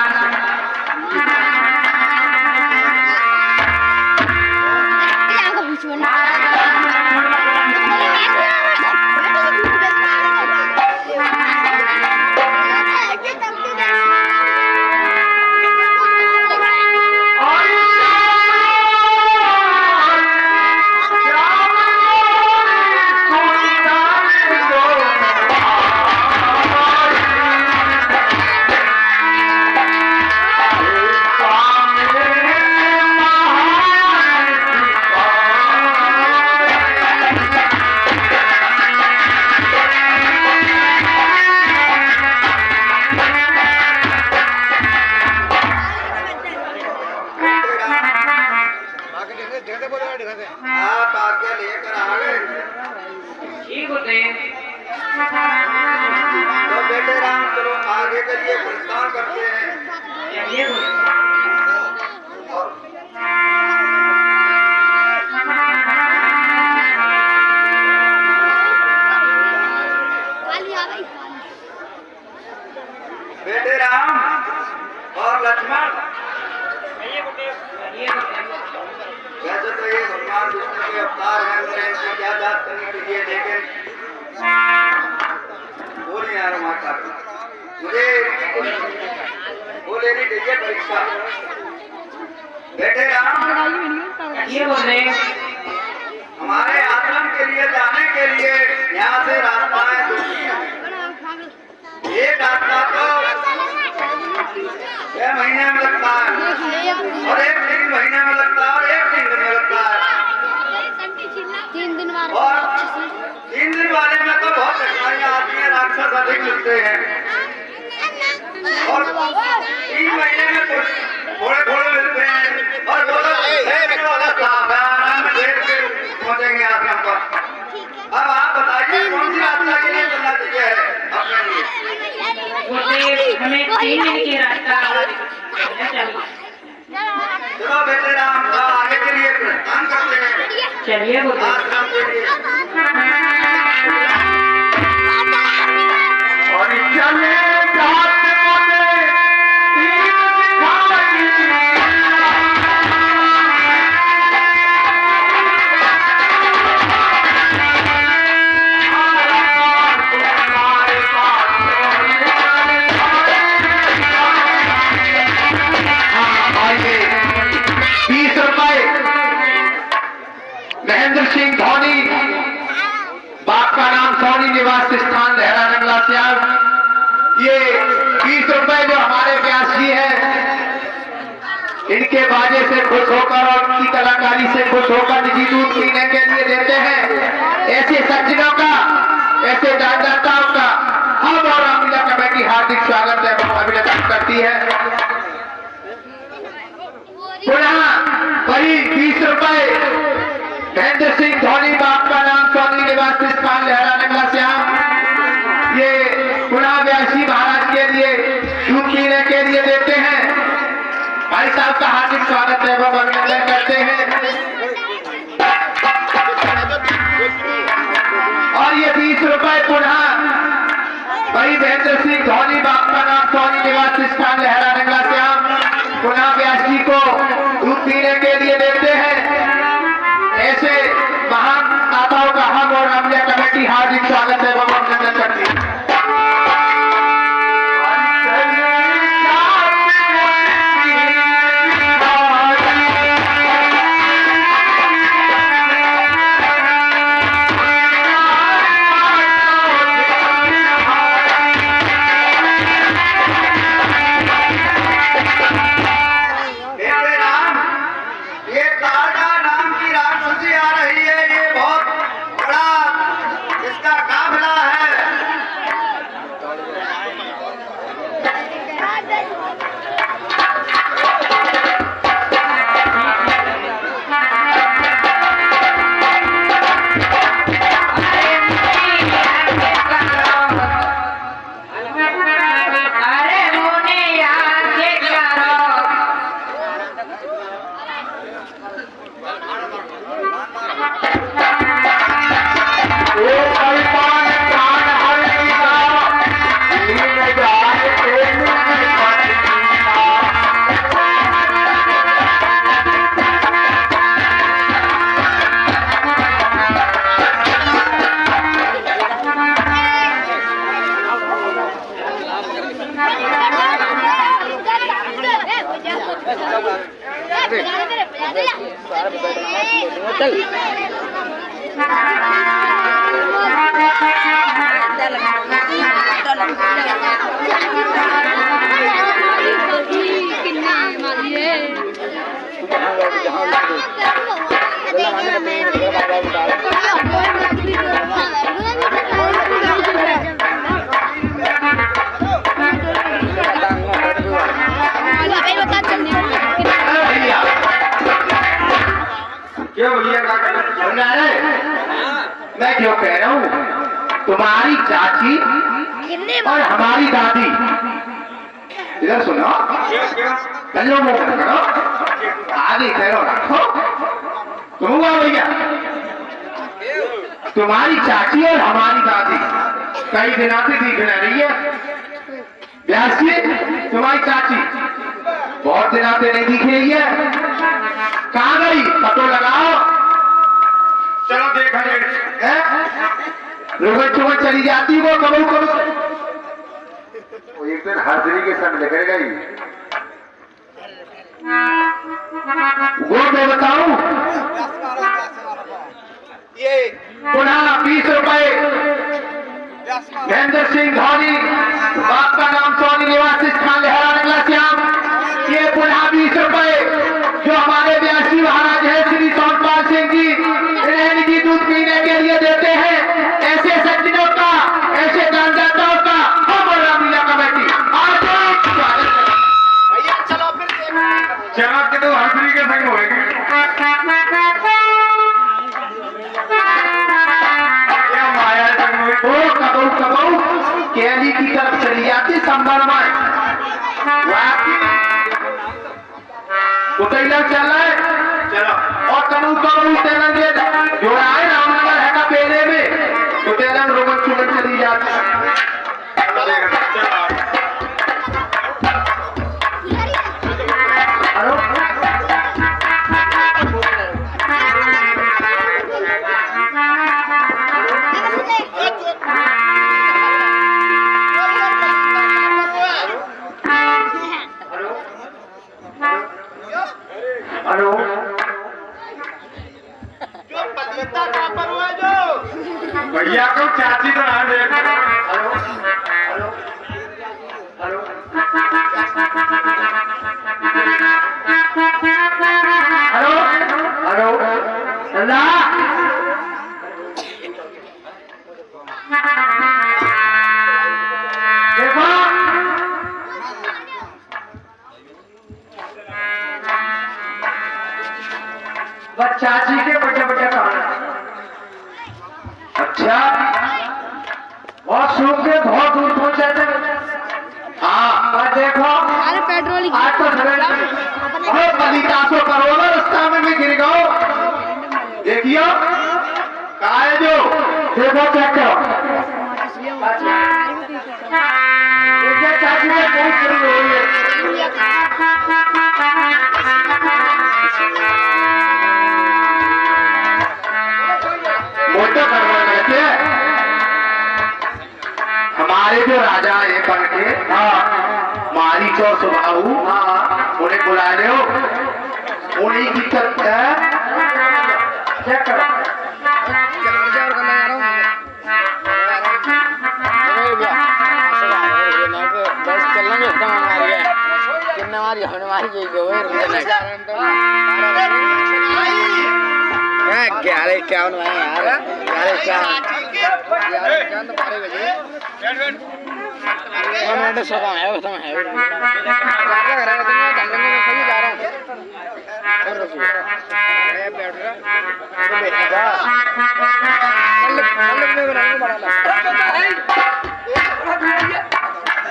S4: आप आज्ञा लेकर आ गए।
S3: जी गुरुदेव।
S4: तो बेटे राम, चलो आगे के लिए प्रस्थान करते हैं।
S3: चलिए गुरुदेव।
S4: बेटे राम और लक्ष्मण, वैसे तो ये भगवान विष्णु के अवतार हैं, हमने इनकी क्या जात करनी चाहिए, लेकिन बोली यार माता, मुझे वो लेनी चाहिए परीक्षा। बेटे राम,
S3: ये गुरुदेव।
S4: हमारे आश्रम के लिए जाने के लिए यहाँ से रास्ताएं दूसरी हैं। एक रास्ता तो 6 महीने में लगता है, और एक 3 महीने में लगता है, और एक 3 दिन में लगता है। मिलते हैं और 3 महीने में थोड़े थोड़े मिलते हैं और 2 महीने वाला साहब है, आराम से देख के पहुंचेंगे आश्रम पर। अब आप बताइए कौन सी यात्रा के लिए चलना चाहिए है अपने लिए?
S3: गुरुदेव हमें 3 दिन की रास्ता चाहिए।
S4: चलो बेटे राम आगे के लिए प्रस्थान करते हैं।
S3: चलिए गुरुदेव।
S4: आश्रम के लिए
S5: और चले जात मोने तीन दिखाई
S1: महेंद्र सिंह धोनी, बाप का नाम सोनी, निवास स्थान लहरा नंगला श्याम। ये 20 रुपए जो हमारे व्यास जी हैं, इनके बाजे से खुश होकर और उनकी कलाकारी से खुश होकर निजी दूध पीने के लिए देते हैं। ऐसे सज्जनों का, ऐसे दानदाताओं का हम और अमीला कमेटी हार्दिक स्वागत एवं अभिनंदन करती है। पुनः वही 20 रुपए महेंद्र सिंह धोनी, बाप का नाम सोनी, निवास स्थान लहरा नंगला श्याम। ये पुनः व्यासी महाराज के लिए दूध पीने के लिए देते हैं। भाई साहब का हार्दिक स्वागत एवं अभिनंदन करते हैं। और ये 20 रुपए पुनः वही महेंद्र सिंह धोनी, बाप का नाम सोनी, निवास स्थान लहरा नंगला श्याम, पुनः व्यासी को दूध पीने के लिए देते हैं। ऐसे महान दाताओं का हम और अमीला कमेटी हार्दिक स्वागत एवं अभिनंदन करती है।
S4: बेटे राम, ये तारका नाम की राक्षसी आ रही है, ये बहुत बड़ा इसका काफिला है।
S3: अरे मुने याद के करो।
S5: ओ कल्पान प्राण हरिका लीन जाए प्रेम पतिका।
S1: भैया
S4: क्यों भैया का
S1: सुनना है? मैं क्यों कह रहा हूँ, तुम्हारी चाची और हमारी दादी, इधर सुनो, चलो वो करो, आगे करो रखो। तुम हुआ भैया, तुम्हारी चाची और हमारी दादी कई दिनों से दिख रही है। व्यास जी, तुम्हारी चाची बहुत दिनों से नहीं दिख रही है, कहाँ गई? पतो लगाओ।
S4: चलो देखा
S1: रुगत चुगत चली जाती वो कबू कबू।
S4: वो एक दिन हाजिरी के संग निकल गई।
S1: वो मैं बताऊं,
S4: ये
S1: पुनः 20 रुपए महेंद्र सिंह धोनी, बाप का नाम सोनी, निवास स्थान लहरा नंगला श्याम। ये पुनः 20 रुपए जो हमारे व्यासी महाराज है श्री सोनपाल सिंह जी, इन्हें निजी दूध पीने के लिए देते हैं। ऐसे सज्जनों का, ऐसे दानदाताओं का कबू केली की तरफ चली जाती संबर में उतैला चल रहा है चलो और कबूतर तेलन दे जोड़ा है रामनगर है का पेले में तो तेलन रोमन चुमन चली जाती
S2: हेलो
S1: भैया को चाची तो ना देख
S2: हेलो हेलो अल्लाह देखो बस चाची के बड़े बड़े कान
S1: अच्छा
S2: बहुत सूख के बहुत दूर पहुंचे थे
S1: हाँ
S2: और देखो
S6: अरे पेट्रोल
S2: आज तो सवेरे
S1: अरे पलीतासो करोला रास्ता में भी गिर गओ देखियो काहे जो
S2: देखो चेक करो देखिए चाची में बहुत शुरू हो रही है
S1: मोटो करवा लेते हमारे जो राजा है बन के मारी चौर सुबाहू उन्हें बुला ले उन्हीं की तरफ
S2: चेक करो
S5: क्या यार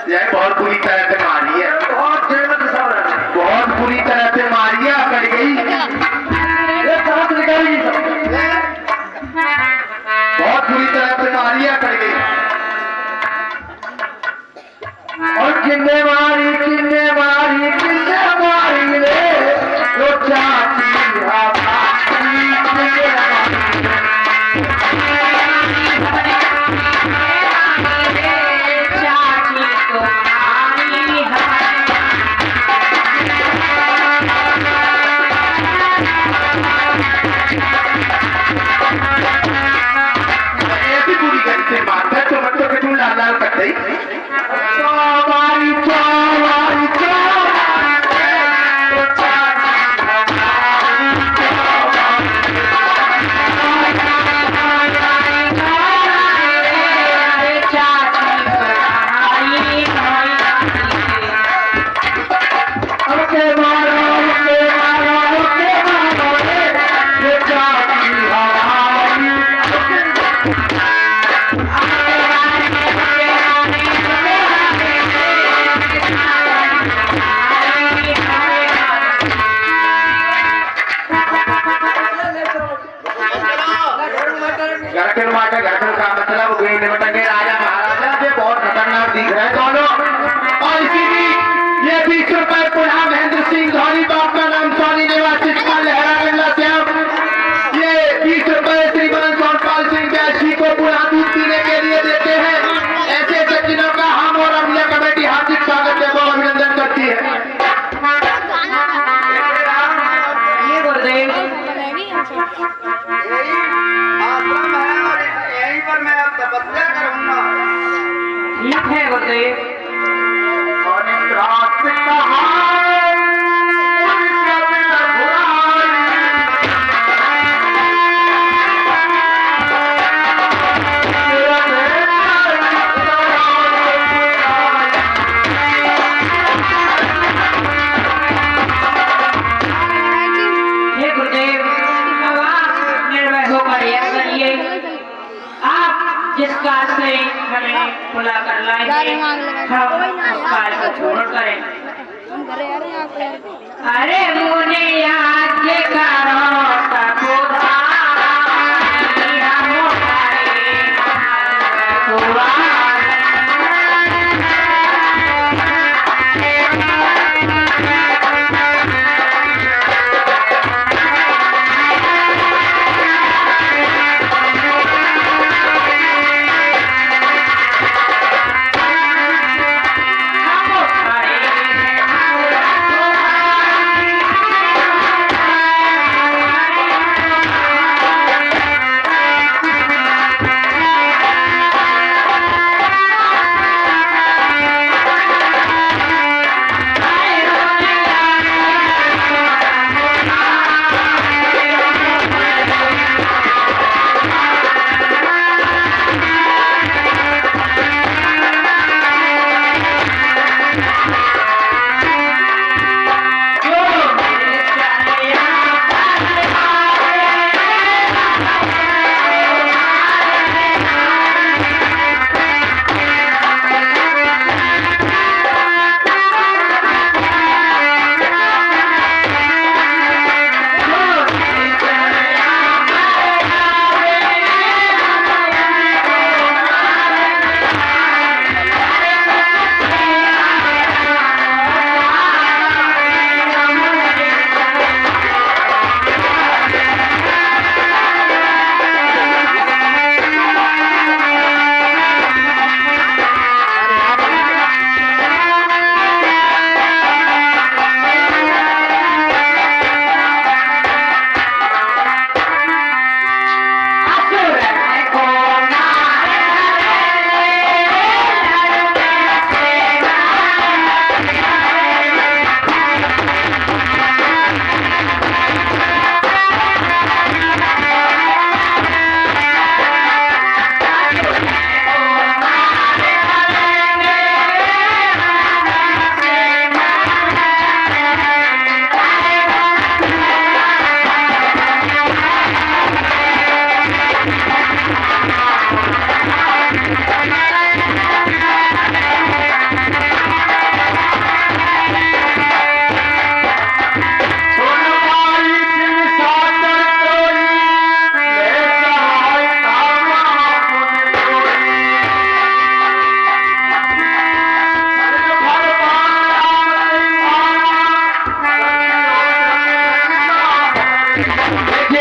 S1: यह बहुत बुरी तरह से मारी है बहुत बुरी तरह से मारी है अकड़ गई
S2: तरफ निकाली
S1: बहुत बुरी तरह से मारी है अकड़ गई
S2: और किन्ने मारी रे वो चाची
S1: ऐसी बुरी गली से मारता है तो मतलब कि तू लाल लाल कर गई घर का मतलब गई निपटेंगे राजा महाराजा से बहुत खतरनाक दिख रहे हैं दोनों और इसीलिए ये 20 रुपए पुनः महेंद्र सिंह धोनी बाप का नाम सोनी निवासी लहरा बिरला श्याम ये 20 रुपए श्रीमान सोनपाल सिंह बैशी को पुनः दूध पीने के लिए देते हैं ऐसे सज्जनों का हम और अमिया कमेटी हार्दिक स्वागत एवं अभिनंदन करती है
S3: ये गुरुदेव
S4: यहीं पर मैं अब तपस्या करूंगा
S3: ठीक है गुरुदेव हे गुरुदेव अब आप निर्भय होकर यह करिए आप जिस कार्य पास से हमें बुला कर लाएंगे, हम उस कार्य को पूर्ण करें। अरे मुने याद करो तको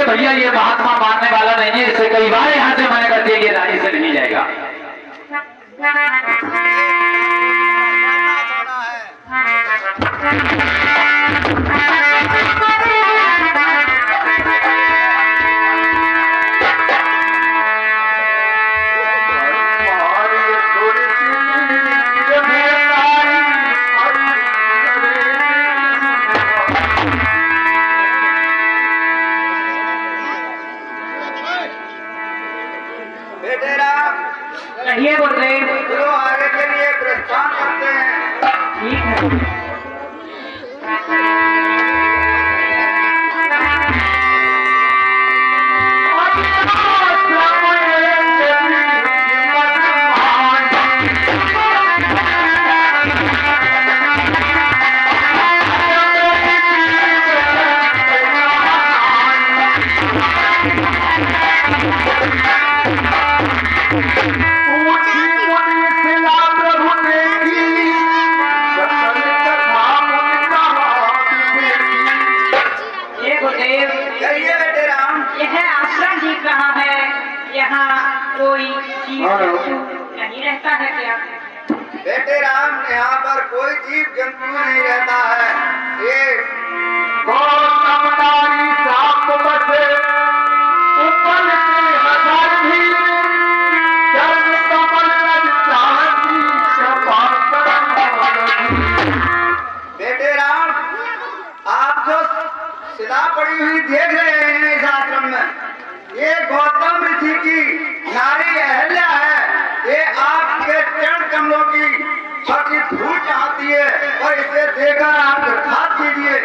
S1: भैया ये महात्मा मानने वाला नहीं है, इसे कई बार यहाँ से मना कर दिया ये राजी से नहीं जाएगा।
S3: कहिए गुरुदेव।
S4: चलो आगे के लिए प्रस्थान करते हैं।
S3: ठीक है। यहाँ कोई जीव जंतु नहीं रहता है क्या?
S4: बेटे राम, यहाँ पर कोई जीव जंतु नहीं रहता है। ये गौतम नारी साप बसे ऊपर के हजार भी चरण कमल रज चाहती बेटे राम, आप जो शिला पड़ी हुई देख रहे हैं इस आश्रम में, ये गौतम ऋषि की नारी अहल्या है। ये आपके चरण कमलों की पति धूल चाहती है और इसे देकर आप खाद कीजिए।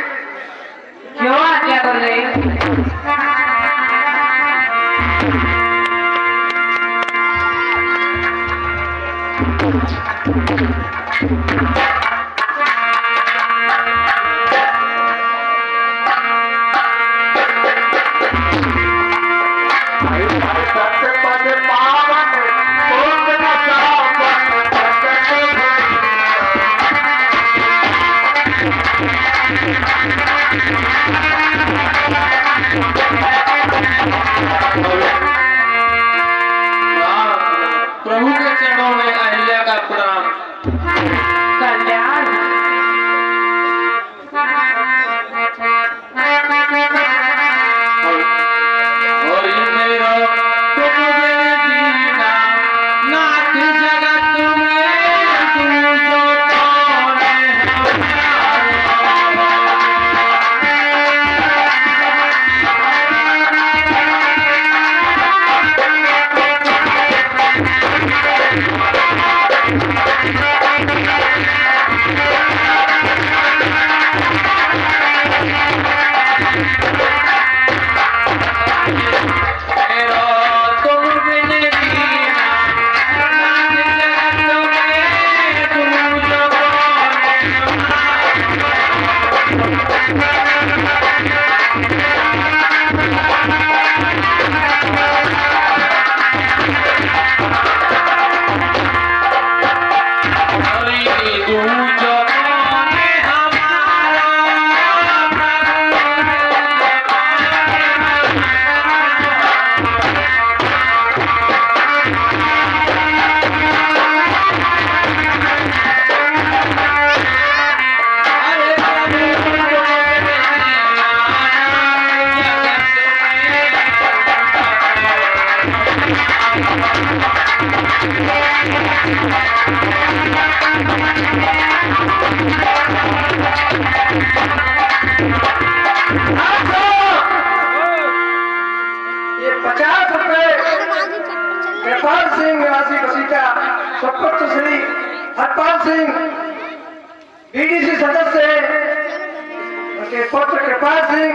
S3: क्यों आज्ञा कर रहे?
S1: प्रभु के चरणों में अहिल्या का प्रणाम।
S3: कल्याण
S1: और मेरा तुम बिन जीना नाथ जगत में तू जो कौन
S2: ये 50 रुपए कृपाल सिंह निवासी बसीटा सुपुत्र श्री हरपाल सिंह बीडीसी सदस्य उनके पुत्र कृपाल सिंह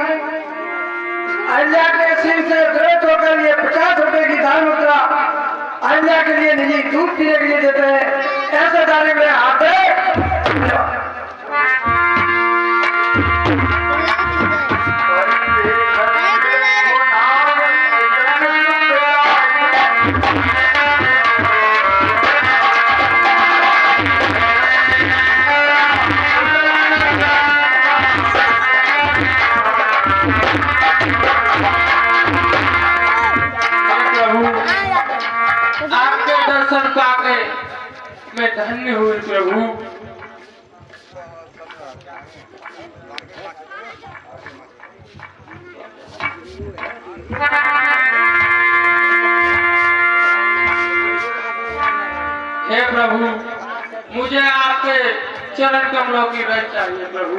S2: अहिल्या के सिंह से प्रेरित होकर ये 50 रुपए की दान मुद्रा अहिल्या के लिए निजी दूध पीने के लिए देते हैं। ऐसे दाने में आते
S1: आपके दर्शन पाके मैं धन्य हुई प्रभु। हे प्रभु, मुझे आपके चरण कमलों की रज चाहिए प्रभु।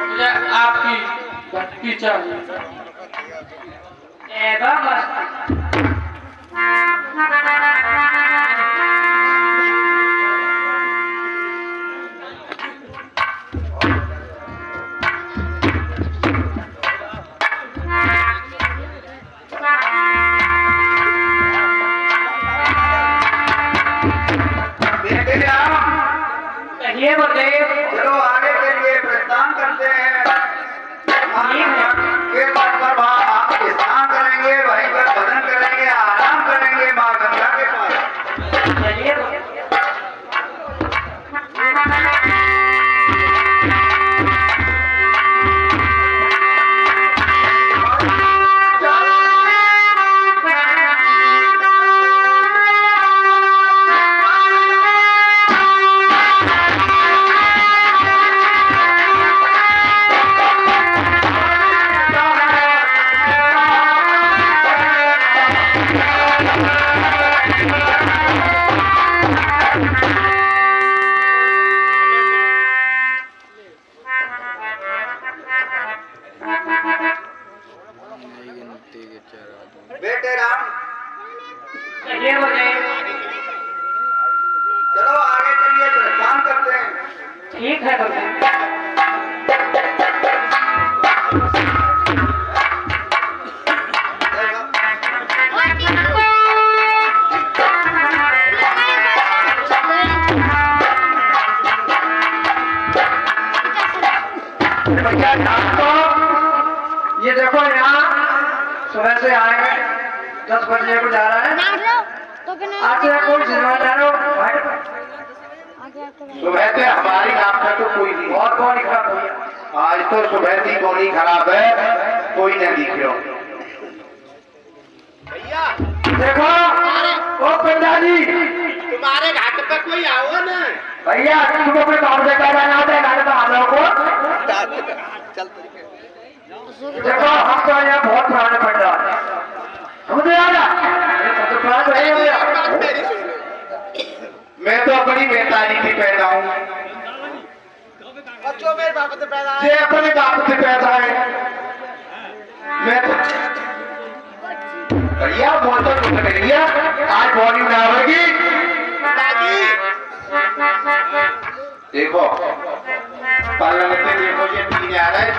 S1: मुझे आपकी भक्ति चाहिए।
S3: एवं अस्तु।
S4: बेटे राम,
S3: कहिए गुरुदेव।
S4: चलो आगे के लिए प्रस्थान करते हैं। के बाद पर आप स्नान करेंगे, वहीं पर भजन करेंगे, आराम करेंगे माँ गंगा के पास।
S3: चलिए गुरुदेव।
S4: बेटे राम,
S3: कहिए गुरुदेव।
S4: चलो आगे के लिए प्रस्थान करते हैं।
S3: ठीक है गुरुदेव।
S2: सुबह से आएंगे 10 बजे को जा रहा है
S6: तो फिर
S2: आके कोई जिम्मेदार हो
S1: सुबह से हमारी नाम का तो कोई नहीं।
S2: बहुत बॉडी खराब हुई है।
S1: आज तो सुबह की बॉडी खराब है, कोई नहीं दिख रहा।
S2: देखो ओ पंडाजी
S4: तुम्हारे घाट पर कोई आओ ना।
S2: भैया तुम अपने काम से कह रहे हैं गाने तो आप लोगों को देखो हम तो यहाँ बहुत पुराने पंडा समझे आना तो पुराने रहे भैया।
S1: मैं तो अपनी बेतारी की पैदा हूँ,
S4: बच्चों मेरे बाप से पैदा
S1: ये अपने बाप से पैदा है। मैं तो भैया बहुत तो कुछ नहीं है, आज बॉडी में आवेगी। देखो पार्लियामेंट में देखो ये तीन आ रहे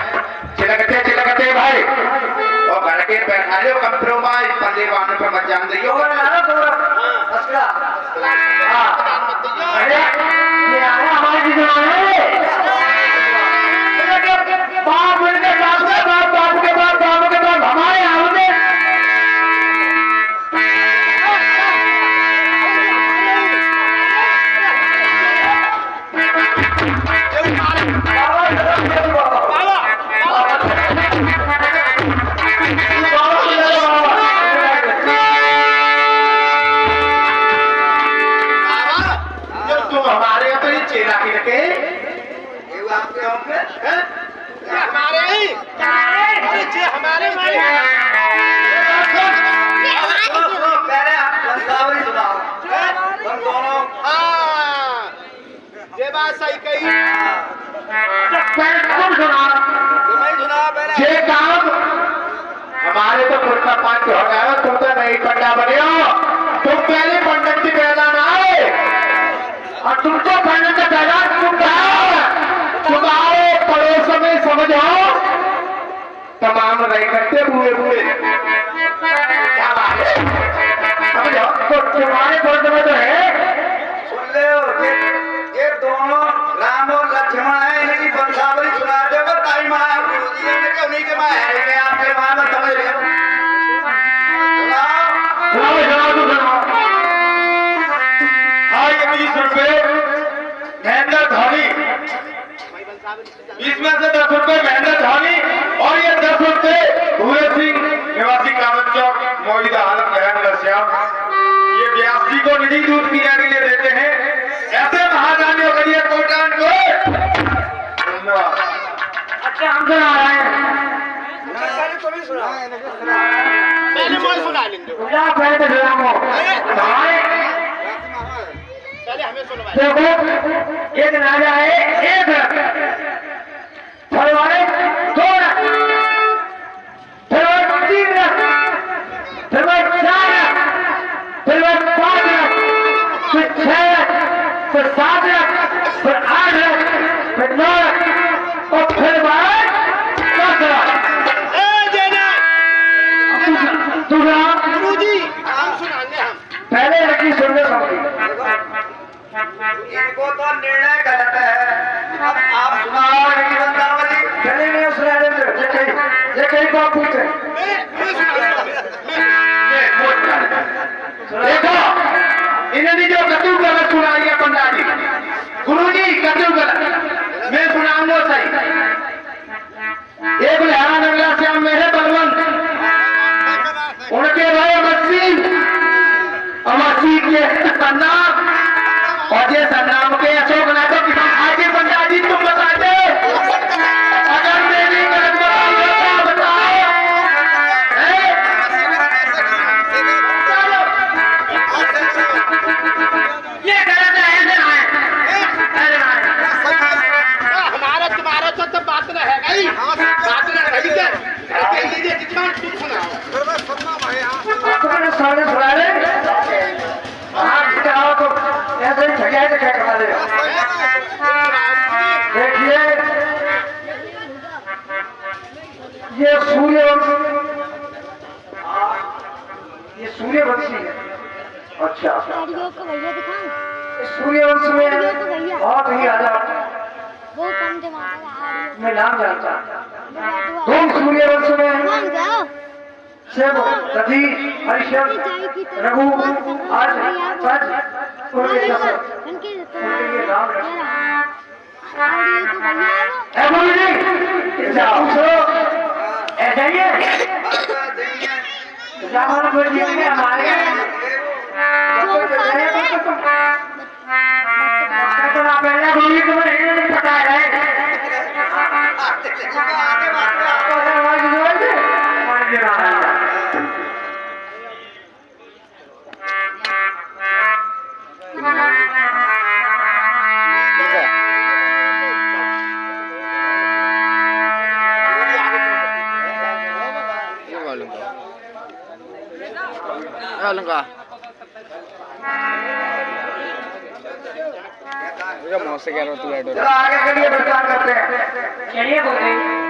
S1: चिलकते भाई और घर के बैठा लो कंप्रोमाइज पंदे बाने पे मत जान दियो।
S2: ये आया हमारे जमाने बाप मिलकर बाप के बाप बाप के बाप बाप के बाप हमारे आओगे
S1: तुम हमारे अपने चेला के लगे
S4: हमारे ये बात सही कही।
S1: ये काम हमारे तो खुद का पांच हो गया, तुम तो नहीं पंडा बने हो। तुम पहले पंडित की पैदा ना आए और तुमको पंडित का पैदा तुम आओ पड़ोस में समझो तमाम नहीं करते बुए क्या बात है समझो। तो तुम्हारे पड़ोस में तो है
S4: सुन ले ये दोनों राम और लक्ष्मण है, इनकी वंशावली सुना दे। ताई माँ उन्हीं के माँ है आपके माँ में समझ रहे हो।
S1: हाँ ये 20 रुपए महेंद्र धोनी, इसमें से 10 रुपए महेंद्र धोनी और ये 10 रुपए भूरे सिंह निवासी कामत चौक मोहिदा आलम बहन श्याम ये व्यास जी को निधि दूध पीने के लिए देते हैं। ऐसे महादानियों के लिए कोटान को
S2: अच्छा हम सुना रहे हैं
S4: मैंने मोल सुना लेंगे।
S2: क्या पहले तो सुनाओ हमारे
S4: पहले हमें सुनवाए।
S2: देखो एक राजा है एक फलवाड़े 2 रथ फलवाड़े 3 रथ फलवाड़े 4 रथ फलवाड़े 5 रथ फिर 6 रथ फिर 7 रथ फिर 8 रथ फिर 9 रथ और फिर 10 रथ। दूसरा
S4: गुरुजी हम सुनाएंगे। हम
S2: पहले रखी सुनने सबकी
S4: इनको तो निर्णय गलत है। अब आप सुनाओ इनकी वंशावली।
S2: पहले नहीं सुना रहे ये कहीं बात पूछे
S1: देखो इन्होंने जो कतु गलत सुनाई है पंडा जी गुरु जी कतु गलत मैं सुनाऊंगा सही। एक लहरा नगला श्याम मेरे बलवंत उनके भाई अमरसी के सन्नाम और ये सन्नाम के अशोक नाथों की आगे पंडा जी तुम बता दे अगर मेरी गलत बताओ ये गलत है
S4: हमारा तुम्हारा तो बात रहेगा ही। बात रहेगी कितना तुम सुनाओ।
S2: तुम्हारे सामने सुना रहे हाँ तो ऐसे ही झगड़ा के क्या करा दे। देखिए ये सूर्यवंशी है। अच्छा
S6: वीडियो को भैया दिखाऊं
S2: इस सूर्यवंश में बहुत ही राजा
S6: वो कम दिमाग का
S2: मैं नाम जानता
S6: हाड़ी
S2: तुम सूर्यवंश में
S6: मान जाओ
S2: शिव सती हरिशव रघु आज सच उनके शब्द उनके ये नाम है गुरु जी जाओ सो ऐसा ही है जाओ कोई नहीं है हमारे तो ना पहले गुरु जी को नहीं पता है
S1: चलो आगे के लिए प्रचार करते हैं।
S3: चलिए बोलते